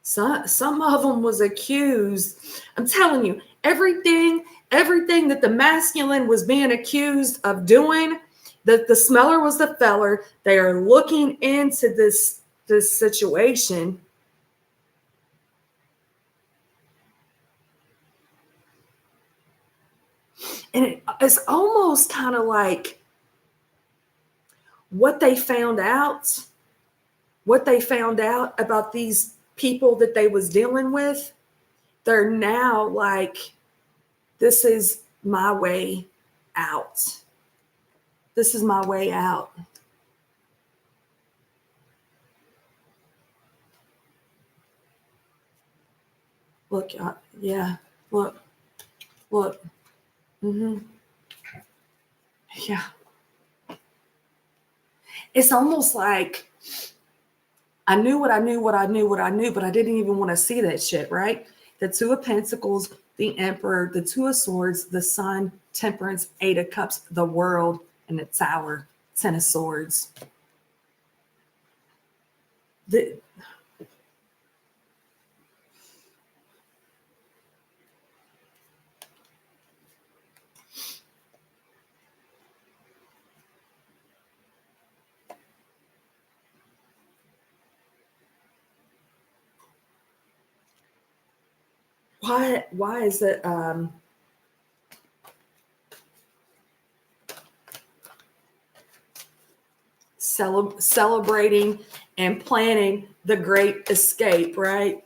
Some of them was accused. I'm telling you, everything that the masculine was being accused of doing, that the smeller was the feller. They are looking into this situation. And it's almost kind of like what they found out about these people that they was dealing with. They're now like, this is my way out. This is my way out. Look, yeah, look. Mm-hmm. Yeah. It's almost like I knew what I knew, but I didn't even want to see that shit, right? The Two of Pentacles, the Emperor, the Two of Swords, the Sun, Temperance, Eight of Cups, the World, and the Tower, Ten of Swords. Why is it celebrating and planning the great escape, right?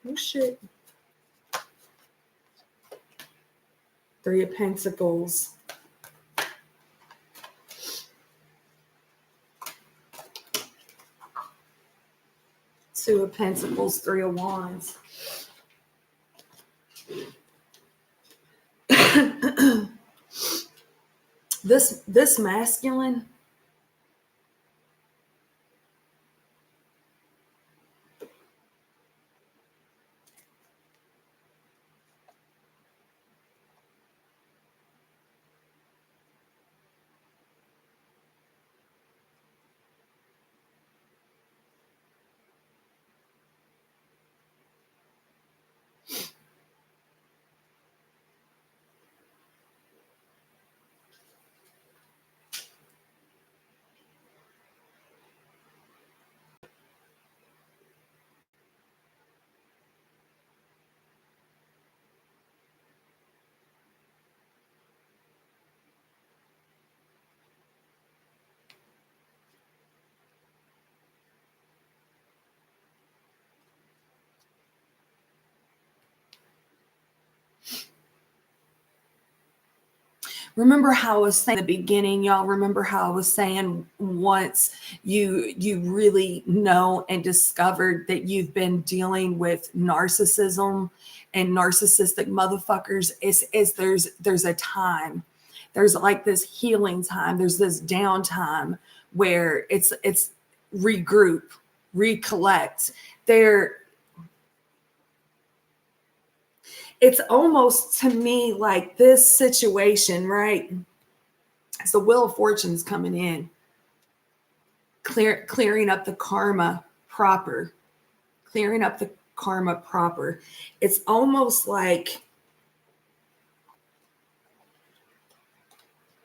Oh shit. Three of Pentacles. Two of Pentacles, Three of Wands. This masculine, Remember how I was saying in the beginning, y'all? Remember how I was saying once you really know and discovered that you've been dealing with narcissism and narcissistic motherfuckers, is there's a time. There's like this healing time. There's this downtime where it's regroup, recollect. There, it's almost to me like this situation, right? So Wheel of Fortune's coming in, clearing up the karma proper, clearing up the karma proper. It's almost like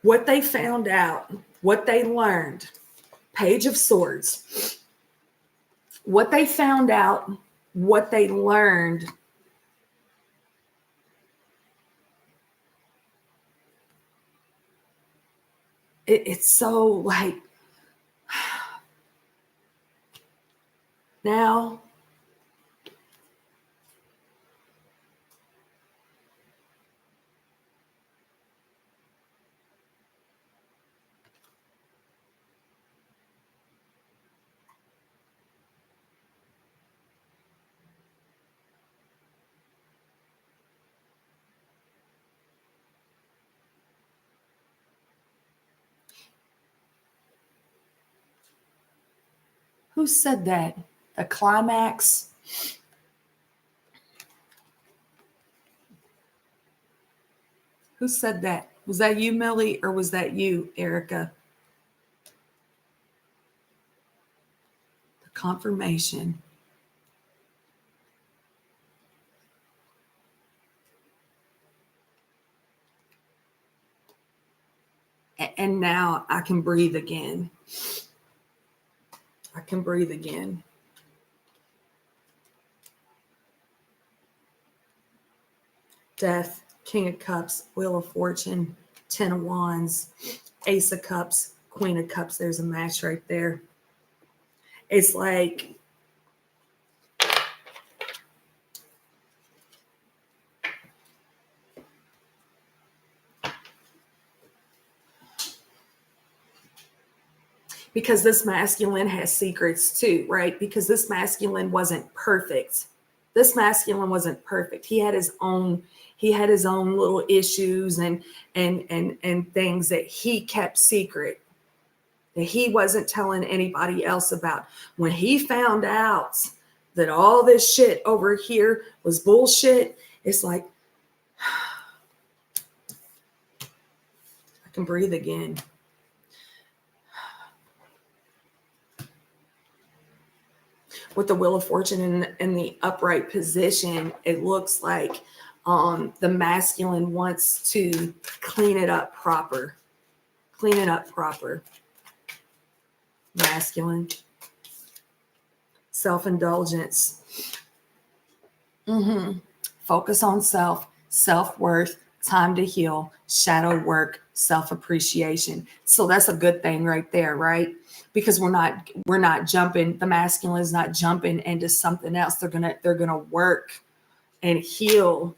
what they found out, what they learned, Page of Swords, what they found out, what they learned. It's so like now who said that? The climax. Who said that? Was that you, Millie, or was that you, Erica? The confirmation. And now I can breathe again. I can breathe again. Death, King of Cups, Wheel of Fortune, Ten of Wands, Ace of Cups, Queen of Cups. There's a match right there. It's like because this masculine has secrets too, right? Because this masculine wasn't perfect. This masculine wasn't perfect. He had his own little issues and things that he kept secret, that he wasn't telling anybody else about. When he found out that all this shit over here was bullshit, it's like I can breathe again. With the Wheel of Fortune in the upright position, it looks like the masculine wants to clean it up proper. Clean it up proper. Masculine. Self-indulgence. Focus on self, self-worth, time to heal, shadow work, self-appreciation. So that's a good thing right there, right? Because we're not jumping, the masculine is not jumping into something else. They're gonna work and heal.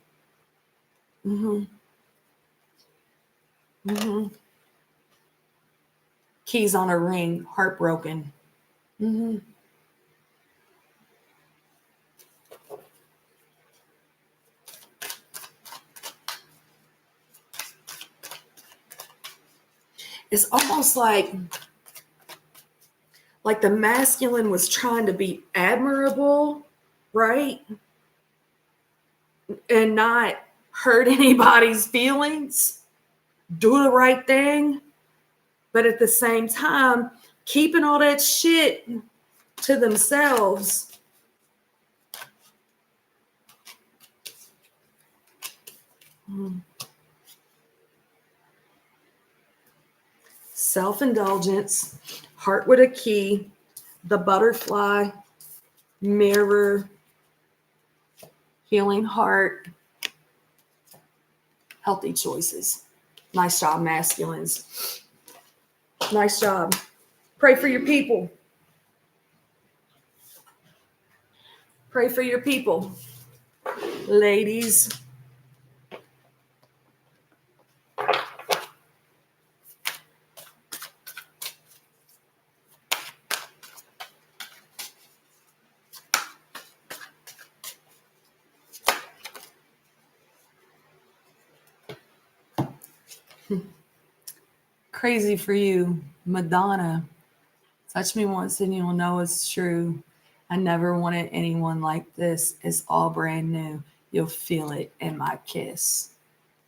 Keys on a ring, heartbroken. It's almost like the masculine was trying to be admirable, right? And not hurt anybody's feelings, do the right thing, but at the same time, keeping all that shit to themselves. Self-indulgence, heart with a key, the butterfly, mirror, healing heart, healthy choices. Nice job, masculines. Nice job. Pray for your people. Pray for your people, ladies. Crazy for you, Madonna. Touch me once and you'll know it's true. I never wanted anyone like this. It's all brand new. You'll feel it in my kiss.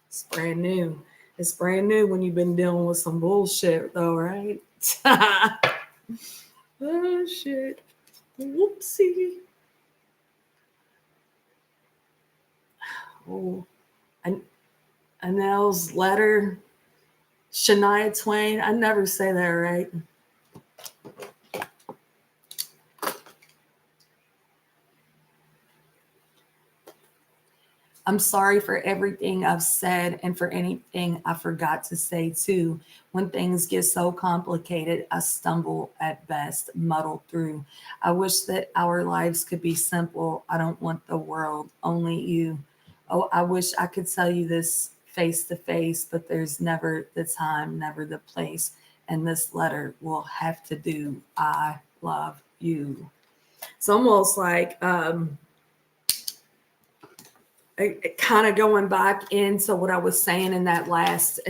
It's brand new. It's brand new when you've been dealing with some bullshit, though, right? Oh, shit. Whoopsie. Oh, An- Anel's letter. Shania Twain. I never say that right. I'm sorry for everything I've said and for anything I forgot to say too. When things get so complicated, I stumble at best, muddle through. I wish that our lives could be simple. I don't want the world, only you. Oh, I wish I could tell you this face to face, but there's never the time, never the place. And this letter will have to do. I love you. It's almost like kind of going back into what I was saying in that last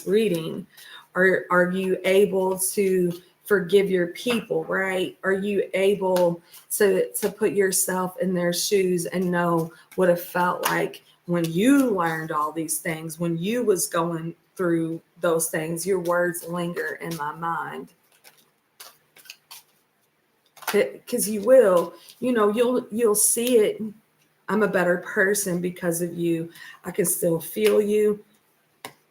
reading. Are you able to forgive your people, right? Are you able to put yourself in their shoes and know what it felt like when you learned all these things, when you was going through those things? Your words linger in my mind, because you will, you'll see it. I'm a better person because of you. I can still feel you.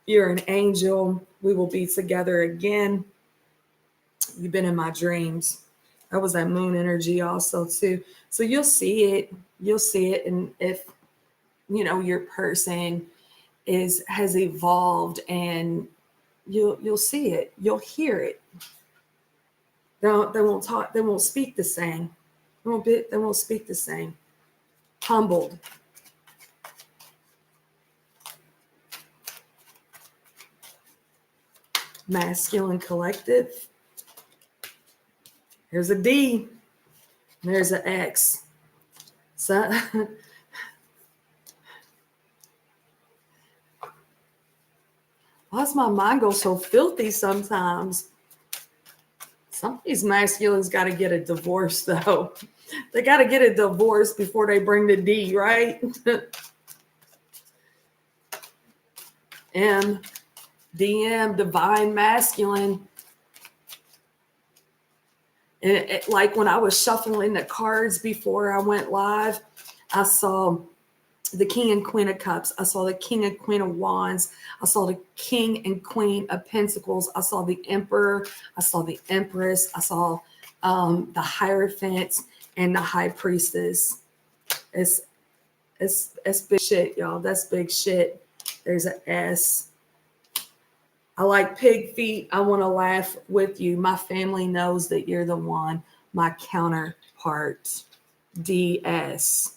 You're an angel. We will be together again. You've been in my dreams. That was that moon energy also too. So you'll see it. You'll see it. And if your person has evolved, and you'll see it. You'll hear it. They won't talk. They won't speak the same. They won't speak the same. Humbled. Masculine collective. There's a D. There's an X. So why does my mind go so filthy sometimes? Some of these masculines got to get a divorce, though. They got to get a divorce before they bring the D, right? M, DM, divine masculine. And like when I was shuffling the cards before I went live, I saw the King and Queen of Cups. I saw the King and Queen of Wands. I saw the King and Queen of Pentacles. I saw the Emperor. I saw the Empress. I saw the Hierophant and the High Priestess. It's big shit, y'all. That's big shit. There's an S. I like pig feet. I want to laugh with you. My family knows that you're the one. My counterpart. DS.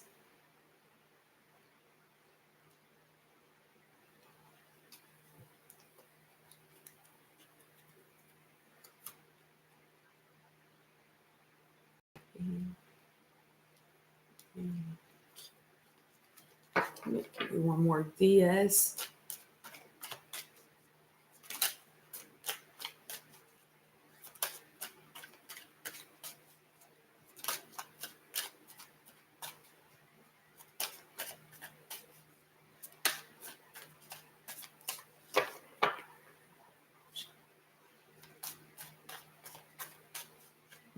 Let me give you one more. DS.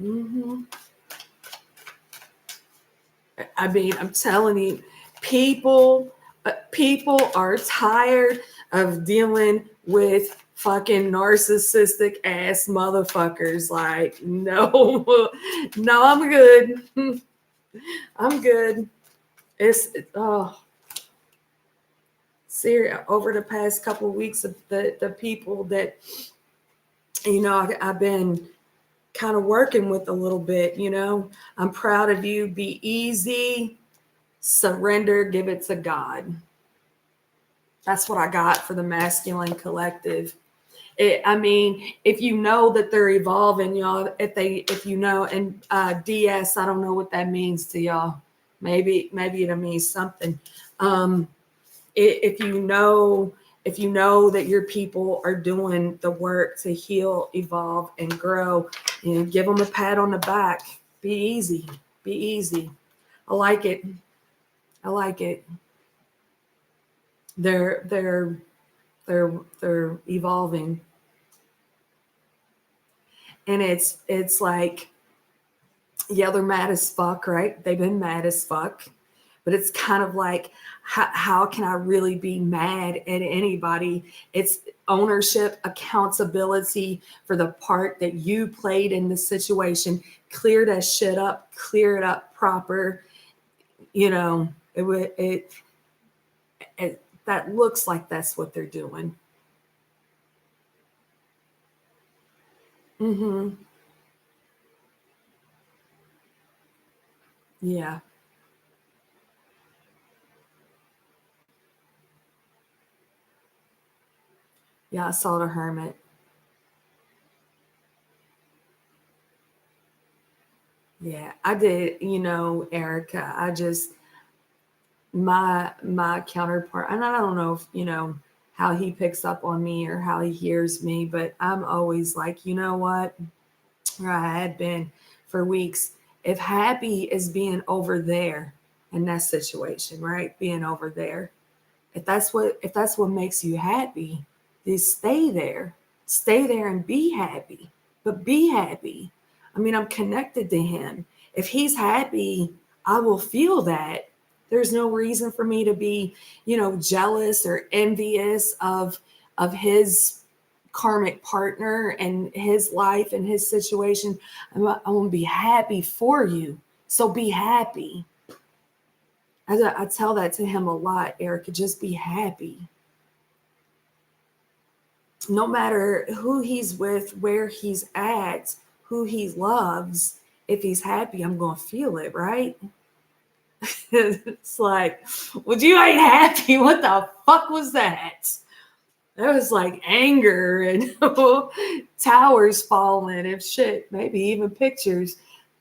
Mm-hmm. I mean, I'm telling you, people are tired of dealing with fucking narcissistic ass motherfuckers. Like, no, no, I'm good. I'm good. It's serious. Over the past couple of weeks, of the people that I've been kind of working with a little bit. I'm proud of you. Be easy. Surrender, give it to God. That's what I got for the masculine collective. I mean, if you know that they're evolving, y'all, if you know, and DS, I don't know what that means to y'all. Maybe it means something. If you know if you know that your people are doing the work to heal, evolve, and grow, give them a pat on the back. Be easy. Be easy. I like it. I like it. They're they're evolving, and it's like, yeah, they're mad as fuck, right? They've been mad as fuck, but it's kind of like, how can I really be mad at anybody? It's ownership, accountability for the part that you played in the situation. Clear that shit up, clear it up proper. You know, it that looks like that's what they're doing. Mm-hmm. Yeah. Yeah, I saw the hermit. Yeah, I did. Erica, my counterpart, and I don't know if how he picks up on me or how he hears me, but I'm always like, you know what? Or I had been for weeks. If happy is being over there in that situation, right? Being over there. If that's what makes you happy, then stay there. Stay there and be happy. But be happy. I mean, I'm connected to him. If he's happy, I will feel that. There's no reason for me to be, jealous or envious of his karmic partner and his life and his situation. I'm going to be happy for you. So be happy. I tell that to him a lot, Erica. Just be happy. No matter who he's with, where he's at, who he loves, if he's happy, I'm going to feel it, right? It's like, well, you ain't happy. What the fuck was that? That was like anger and towers falling and shit. Maybe even pictures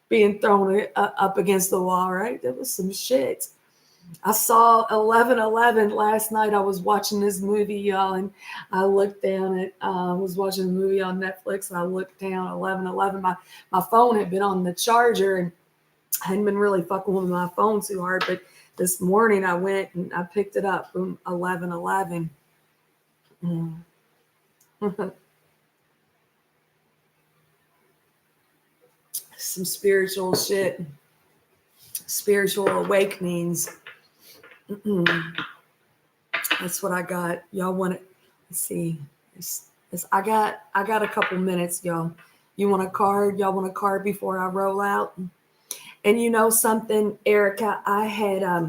being thrown up against the wall, right? That was some shit. I saw 11:11 last night. I was watching this movie, y'all, and I looked down at. I was watching a movie on Netflix, and I looked down 11:11. My phone had been on the charger, and I hadn't been really fucking with my phone too hard. But this morning, I went and I picked it up. Boom, 11:11. Mm. Some spiritual shit, spiritual awakenings. That's what I got. Y'all want to let's see. I got a couple minutes, y'all. You want a card? Y'all want a card before I roll out? And you know something, Erica, I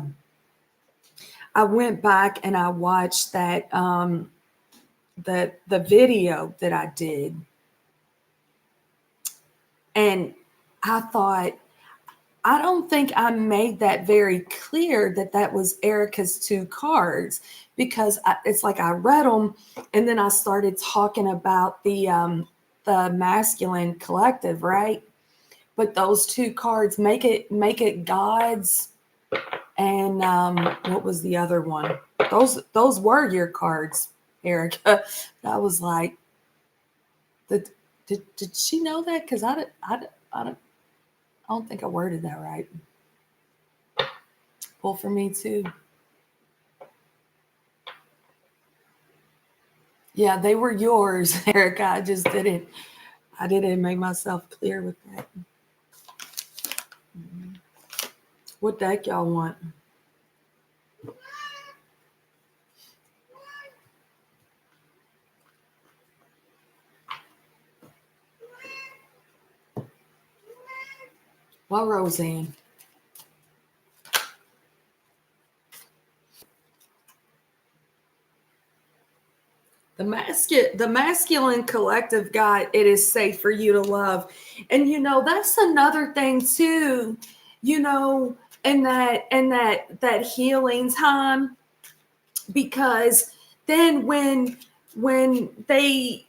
went back and I watched that the video that I did, and I thought, I don't think I made that very clear that that was Erica's two cards, because it's like I read them and then I started talking about the masculine collective, right? But those two cards make it God's, and what was the other one? Those were your cards, Erica. I was like, did she know that? Because I don't think I worded that right. Well, for me too. Yeah, they were yours, Erica. I didn't make myself clear with that. What deck y'all want? Well, Roseanne. The masculine collective guy, it is safe for you to love. And that's another thing too, you know, in that healing time, because then when they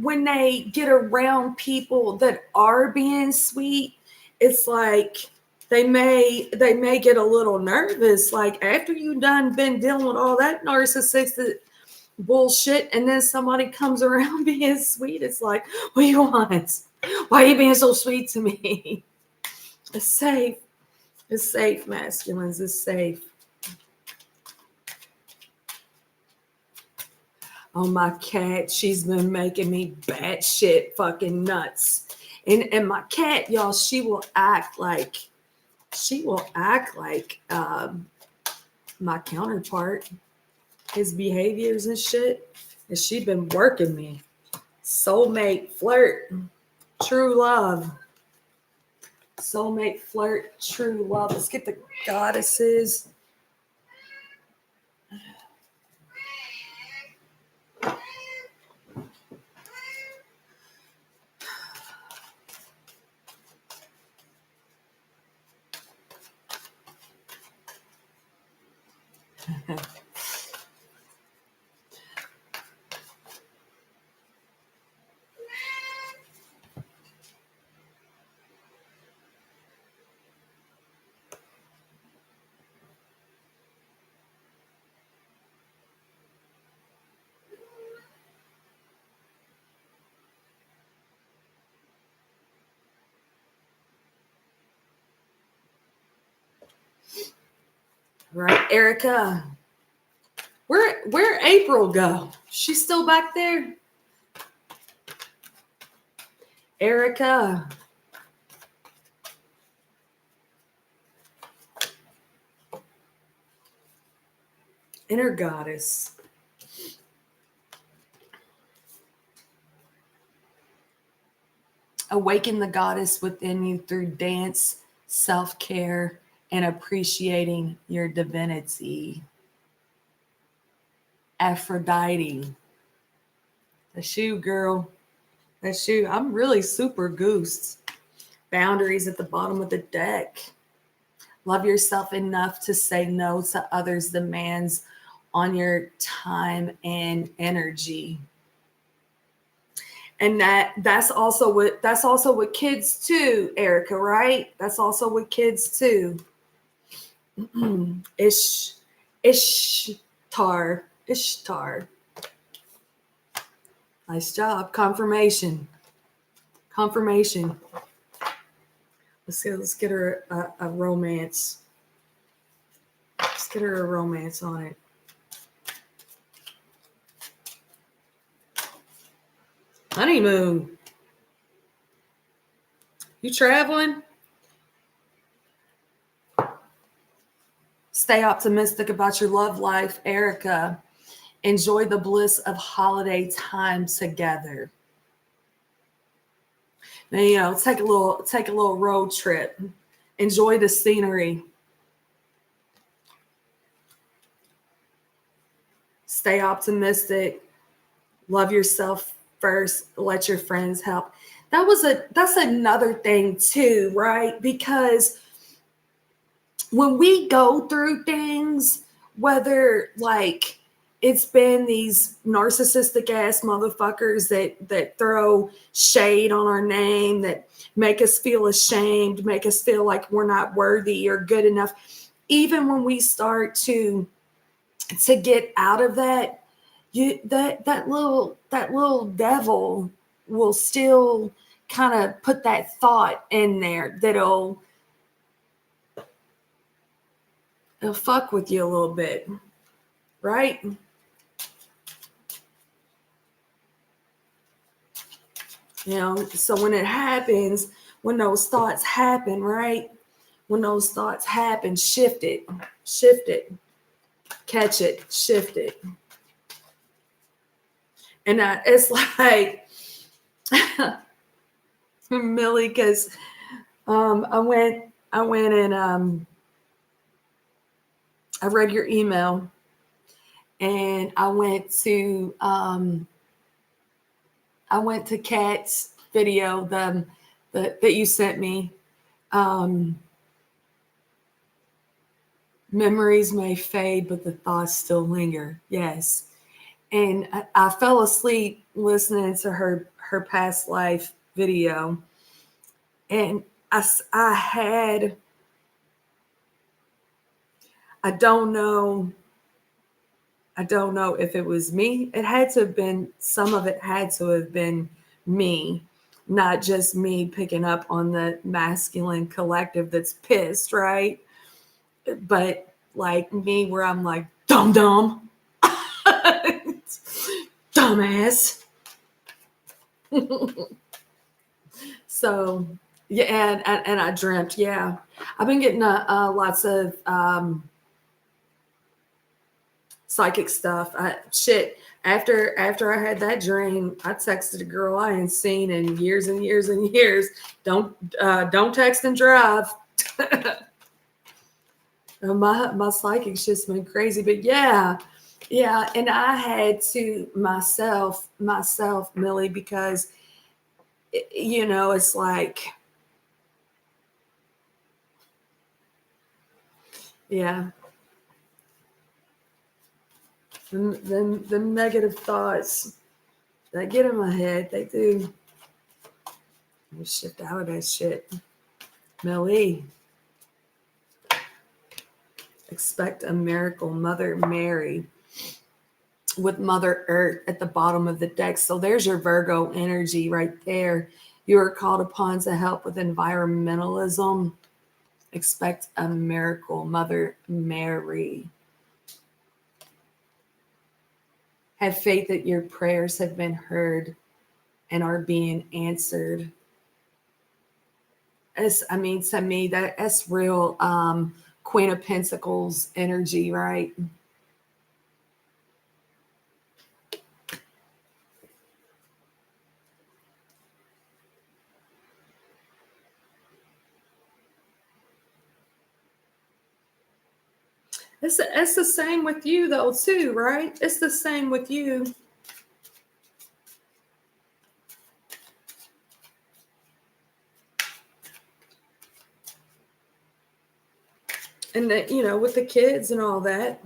when they get around people that are being sweet, it's like they may get a little nervous. Like, after you done been dealing with all that narcissistic bullshit, and then somebody comes around being sweet. It's like, what do you want? Why are you being so sweet to me? It's safe. It's safe, masculines. It's safe. Oh, my cat, she's been making me batshit fucking nuts. And my cat, y'all, she will act like my counterpart, his behaviors and shit. And she been working me. Soulmate, flirt, true love. Soulmate, flirt, true love. Let's get the goddesses. Right, Erica. Where April go? She's still back there? Erica. Inner goddess. Awaken the goddess within you through dance, self-care, and appreciating your divinity. Aphrodite. That's you, girl. That's you. I'm really super goosed. Boundaries at the bottom of the deck. Love yourself enough to say no to others' demands on your time and energy. And that's also what kids too, Erica, right? That's also with kids too. Ishtar. Nice job. Confirmation. Let's get her a romance. Let's get her a romance on it. Honeymoon. You traveling? Stay optimistic about your love life, Erica. Enjoy the bliss of holiday time together. Now, take a little road trip. Enjoy the scenery. Stay optimistic. Love yourself first. Let your friends help. That's another thing too, right? Because when we go through things, whether like it's been these narcissistic ass motherfuckers that throw shade on our name, that make us feel ashamed, make us feel like we're not worthy or good enough. Even when we start to get out of that, that little devil will still kind of put that thought in there that'll it'll fuck with you a little bit, right? So when it happens, when those thoughts happen, right? When those thoughts happen, shift it, catch it, shift it. And it's like, Millie, because I went and I read your email, and I went to Kat's video that you sent me. Memories may fade, but the thoughts still linger. Yes. And I fell asleep listening to her past life video. And I don't know I don't know if it was me. It had to have been, some of it had to have been me, not just me picking up on the masculine collective that's pissed, right? But like me, where I'm like, dumb, dumb, dumbass. So, yeah, and I dreamt, yeah. I've been getting lots of psychic stuff. Shit. After I had that dream, I texted a girl I ain't seen in years and years and years. Don't text and drive. My psychic's just been crazy, but yeah, and I had to myself, Millie, because it's like, yeah, the negative thoughts that get in my head, they do. I shift out of that shit. Millie, expect a miracle. Mother Mary with Mother Earth at the bottom of the deck. So there's your Virgo energy right there. You are called upon to help with environmentalism. Expect a miracle. Mother Mary. Have faith that your prayers have been heard and are being answered. I mean, to me, that's real Queen of Pentacles energy, right? It's the same with you, though, too, right? It's the same with you. And that, with the kids and all that.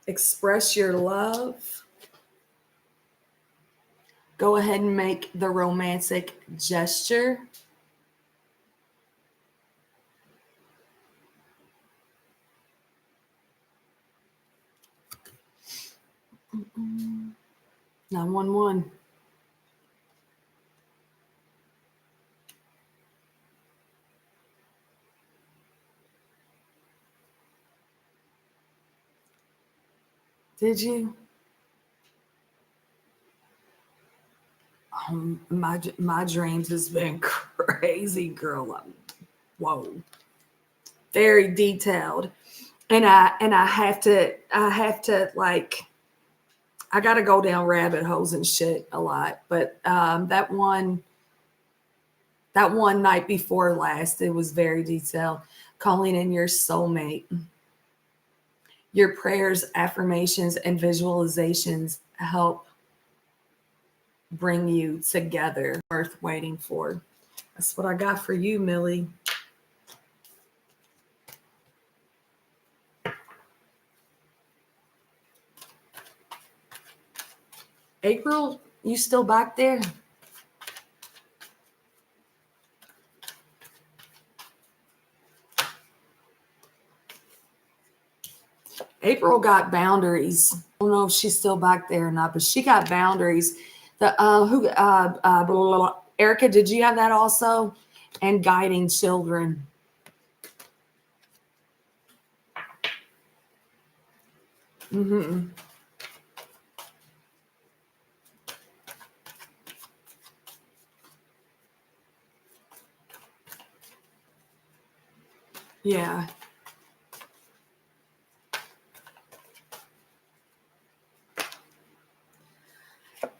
Express your love. Go ahead and make the romantic gesture. Mm-mm. 911. Did you? My dreams has been crazy, girl. Whoa, very detailed, and I have to like, I got to go down rabbit holes and shit a lot. But that one night before last, it was very detailed. Calling in your soulmate. Your prayers, affirmations, and visualizations help bring you together. Worth waiting for. That's what I got for you, Millie. April, you still back there? April got boundaries. I don't know if she's still back there or not, but she got boundaries. The blah, blah, blah. Erica, did you have that also? And guiding children. Mm-hmm. Yeah.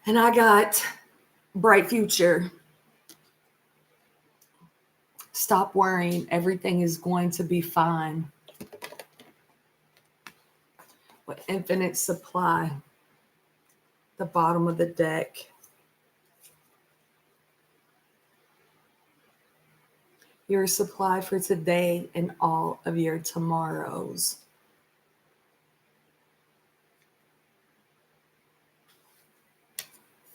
And I got bright future. Stop worrying. Everything is going to be fine. With infinite supply. The bottom of the deck. Your supply for today and all of your tomorrows.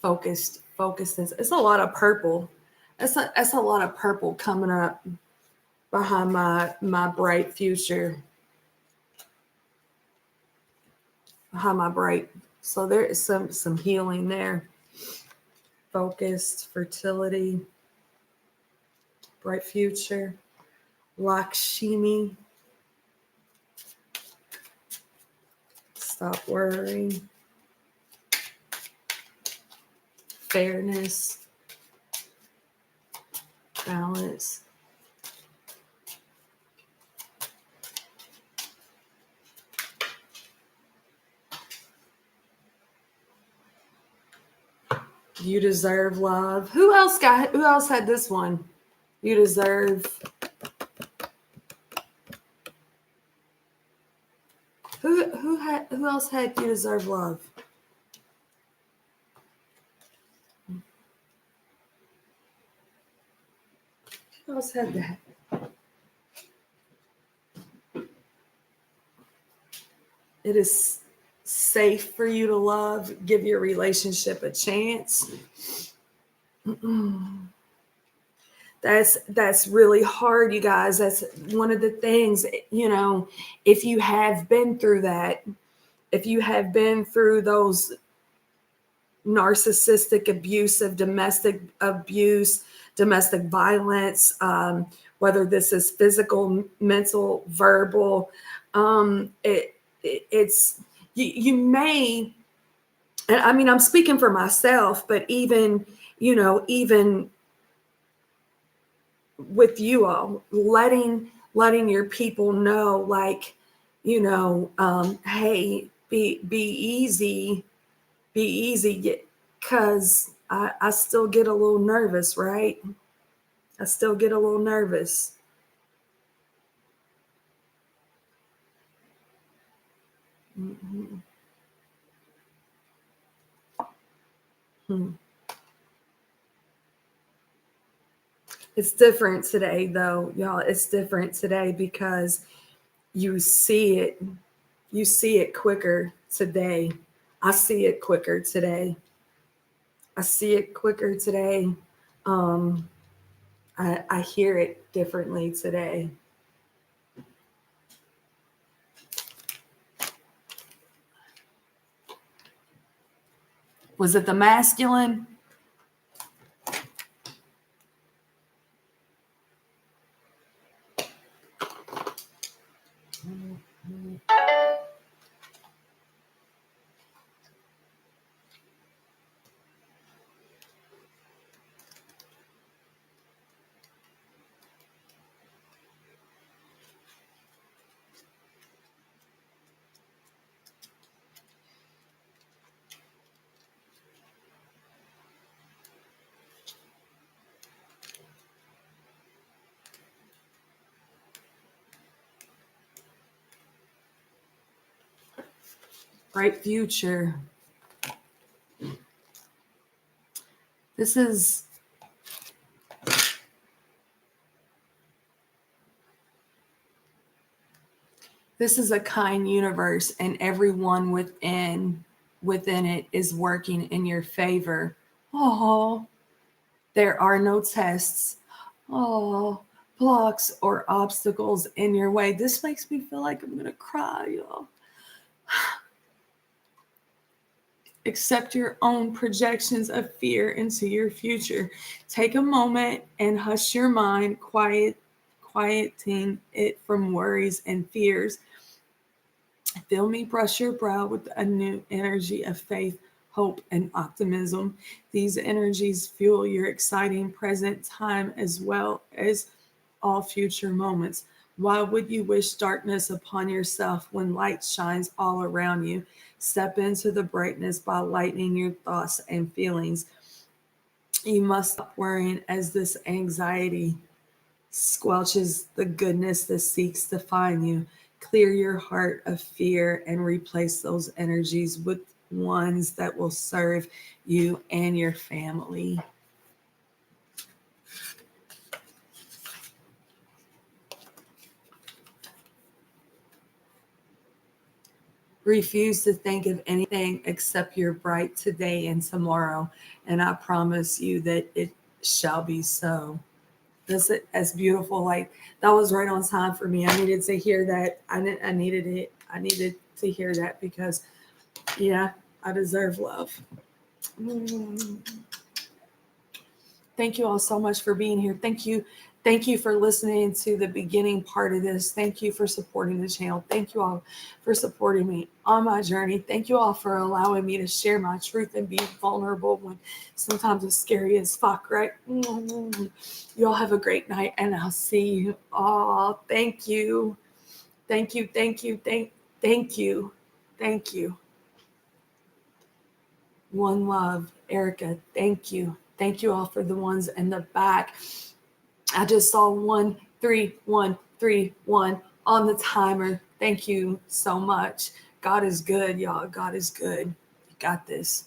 Focused. It's a lot of purple. That's a lot of purple coming up behind my bright future. Behind my bright. So there is some healing there. Focused, fertility, bright future, Lakshmi. Stop worrying. Fairness, balance. You deserve love. Who else had this one? You deserve. Who else had you deserve love? Who else had that? It is safe for you to love. Give your relationship a chance. That's really hard, you guys. That's one of the things, if you have been through that, if you have been through those narcissistic, abusive, domestic abuse, domestic violence, whether this is physical, mental, verbal, it's you may, and I mean, I'm speaking for myself, but even with you all, letting your people know, like, hey, be easy, because I still get a little nervous, right? I still get a little nervous. Mm-hmm. It's different today, though, y'all. It's different today because you see it quicker today. I see it quicker today. I see it quicker today. I hear it differently today. Was it the masculine? Bright future. This is a kind universe, and everyone within it is working in your favor. Oh, there are no tests. Oh, blocks or obstacles in your way. This makes me feel like I'm gonna cry, y'all. Accept your own projections of fear into your future. Take a moment and hush your mind, quieting it from worries and fears. Feel me brush your brow with a new energy of faith, hope, and optimism. These energies fuel your exciting present time as well as all future moments. Why would you wish darkness upon yourself when light shines all around you? Step into the brightness by lightening your thoughts and feelings. You must stop worrying as this anxiety squelches the goodness that seeks to find you. Clear your heart of fear and replace those energies with ones that will serve you and your family. Refuse to think of anything except your bright today and tomorrow. And I promise you that shall be so. This is beautiful. Like, that was right on time for me. I needed to hear that. I needed it. I needed to hear that because, yeah, I deserve love. Thank you all so much for being here. Thank you. Thank you for listening to the beginning part of this. Thank you for supporting the channel. Thank you all for supporting me on my journey. Thank you all for allowing me to share my truth and be vulnerable when sometimes it's scary as fuck, right? You all have a great night, and I'll see you. Oh, thank you. Thank you. Thank you. Thank you. Thank you. One love, Erica. Thank you. Thank you all for the ones in the back. I just saw 13131 on the timer. Thank you so much. God is good, y'all. God is good. You got this.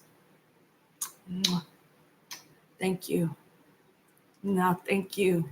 Thank you. No, thank you.